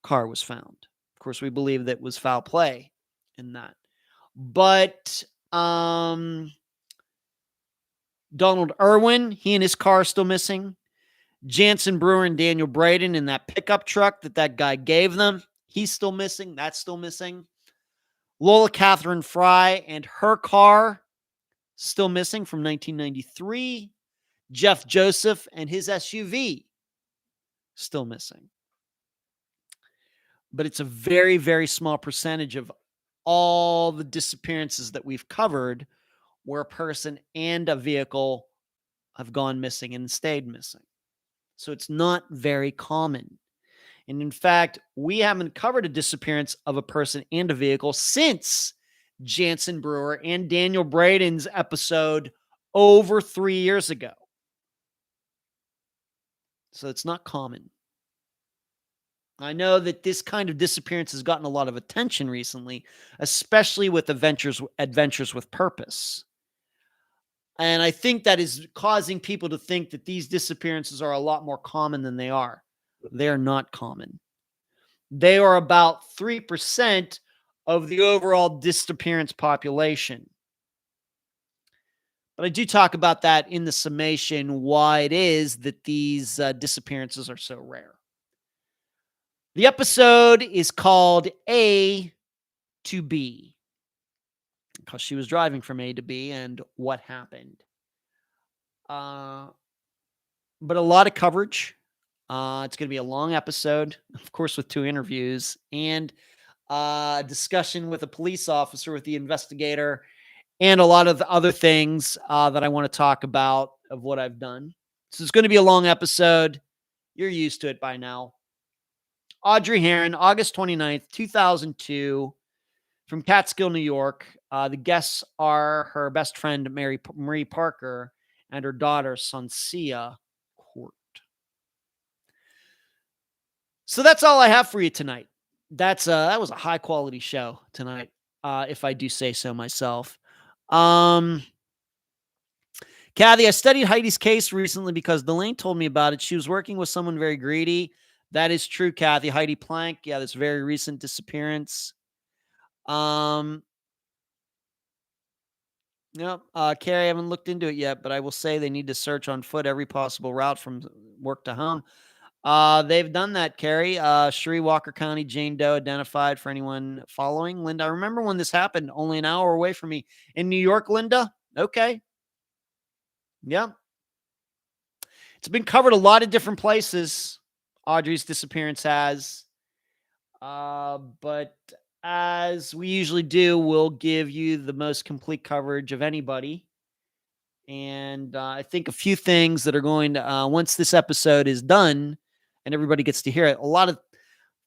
car was found. Of course, we believe that was foul play in that. But Donald Irwin, he and his car are still missing. Jansen Brewer and Daniel Braden in that pickup truck that guy gave them, he's still missing. That's still missing. Lola Catherine Fry and her car, still missing from 1993. Jeff Joseph and his SUV, still missing. But it's a very, very small percentage of all the disappearances that we've covered where a person and a vehicle have gone missing and stayed missing. So it's not very common. And in fact, we haven't covered a disappearance of a person and a vehicle since Jansen Brewer and Daniel Braden's episode over 3 years ago. So it's not common. I know that this kind of disappearance has gotten a lot of attention recently, especially with Adventures with Purpose. And I think that is causing people to think that these disappearances are a lot more common than they are. They are not common. They are about 3% of the overall disappearance population. But I do talk about that in the summation, why it is that these disappearances are so rare. The episode is called A to B, because she was driving from A to B and what happened. But a lot of coverage. It's going to be a long episode, of course, with 2 interviews and a discussion with a police officer, with the investigator, and a lot of the other things that I want to talk about of what I've done. So it's going to be a long episode. You're used to it by now. Audrey Herron, August 29th, 2002, from Catskill, New York. The guests are her best friend, Marie Parker, and her daughter, Sonsia Court. So that's all I have for you tonight. That was a high-quality show tonight, if I do say so myself. Kathy, I studied Heidi's case recently because Delane told me about it. She was working with someone very greedy. That is true, Kathy. Heidi Planck, yeah, this very recent disappearance. Carrie, I haven't looked into it yet, but I will say they need to search on foot every possible route from work to home. They've done that, Carrie. Sheree, Walker County, Jane Doe identified, for anyone following. Linda, I remember when this happened, only an hour away from me in New York, Linda. Okay. Yeah. It's been covered a lot of different places. Audrey's disappearance has. But as we usually do, we'll give you the most complete coverage of anybody. And I think a few things that are going to, once this episode is done and everybody gets to hear it,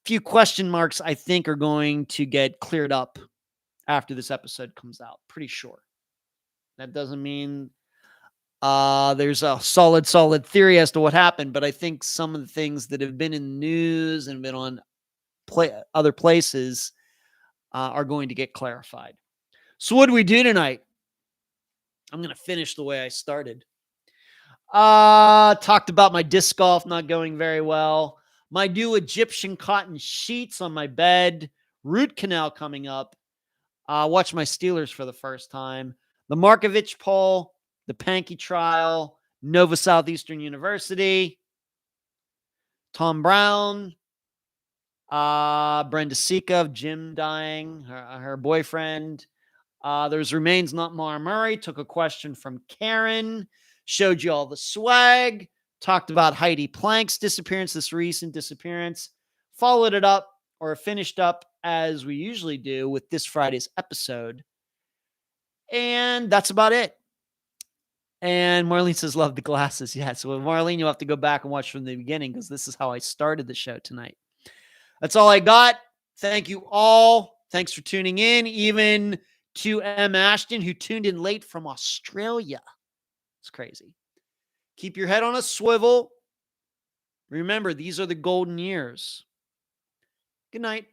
few question marks I think are going to get cleared up after this episode comes out. Pretty sure. That doesn't mean There's a solid theory as to what happened, but I think some of the things that have been in the news and been on other places are going to get clarified. So what do we do tonight? I'm going to finish the way I started. Talked about my disc golf not going very well. My new Egyptian cotton sheets on my bed. Root canal coming up. Watch my Steelers for the first time. The Markovich poll. The Pankey trial. Nova Southeastern University. Tom Brown. Brenda Sika of Jim dying. Her boyfriend. There's remains not Mara Murray. Took a question from Karen. Showed you all the swag. Talked about Heidi Planck's disappearance, this recent disappearance. Followed it up or finished up as we usually do with this Friday's episode. And that's about it. And Marlene says, love the glasses. Yeah, so Marlene, you'll have to go back and watch from the beginning because this is how I started the show tonight. That's all I got. Thank you all. Thanks for tuning in. Even to M. Ashton, who tuned in late from Australia. It's crazy. Keep your head on a swivel. Remember, these are the golden years. Good night.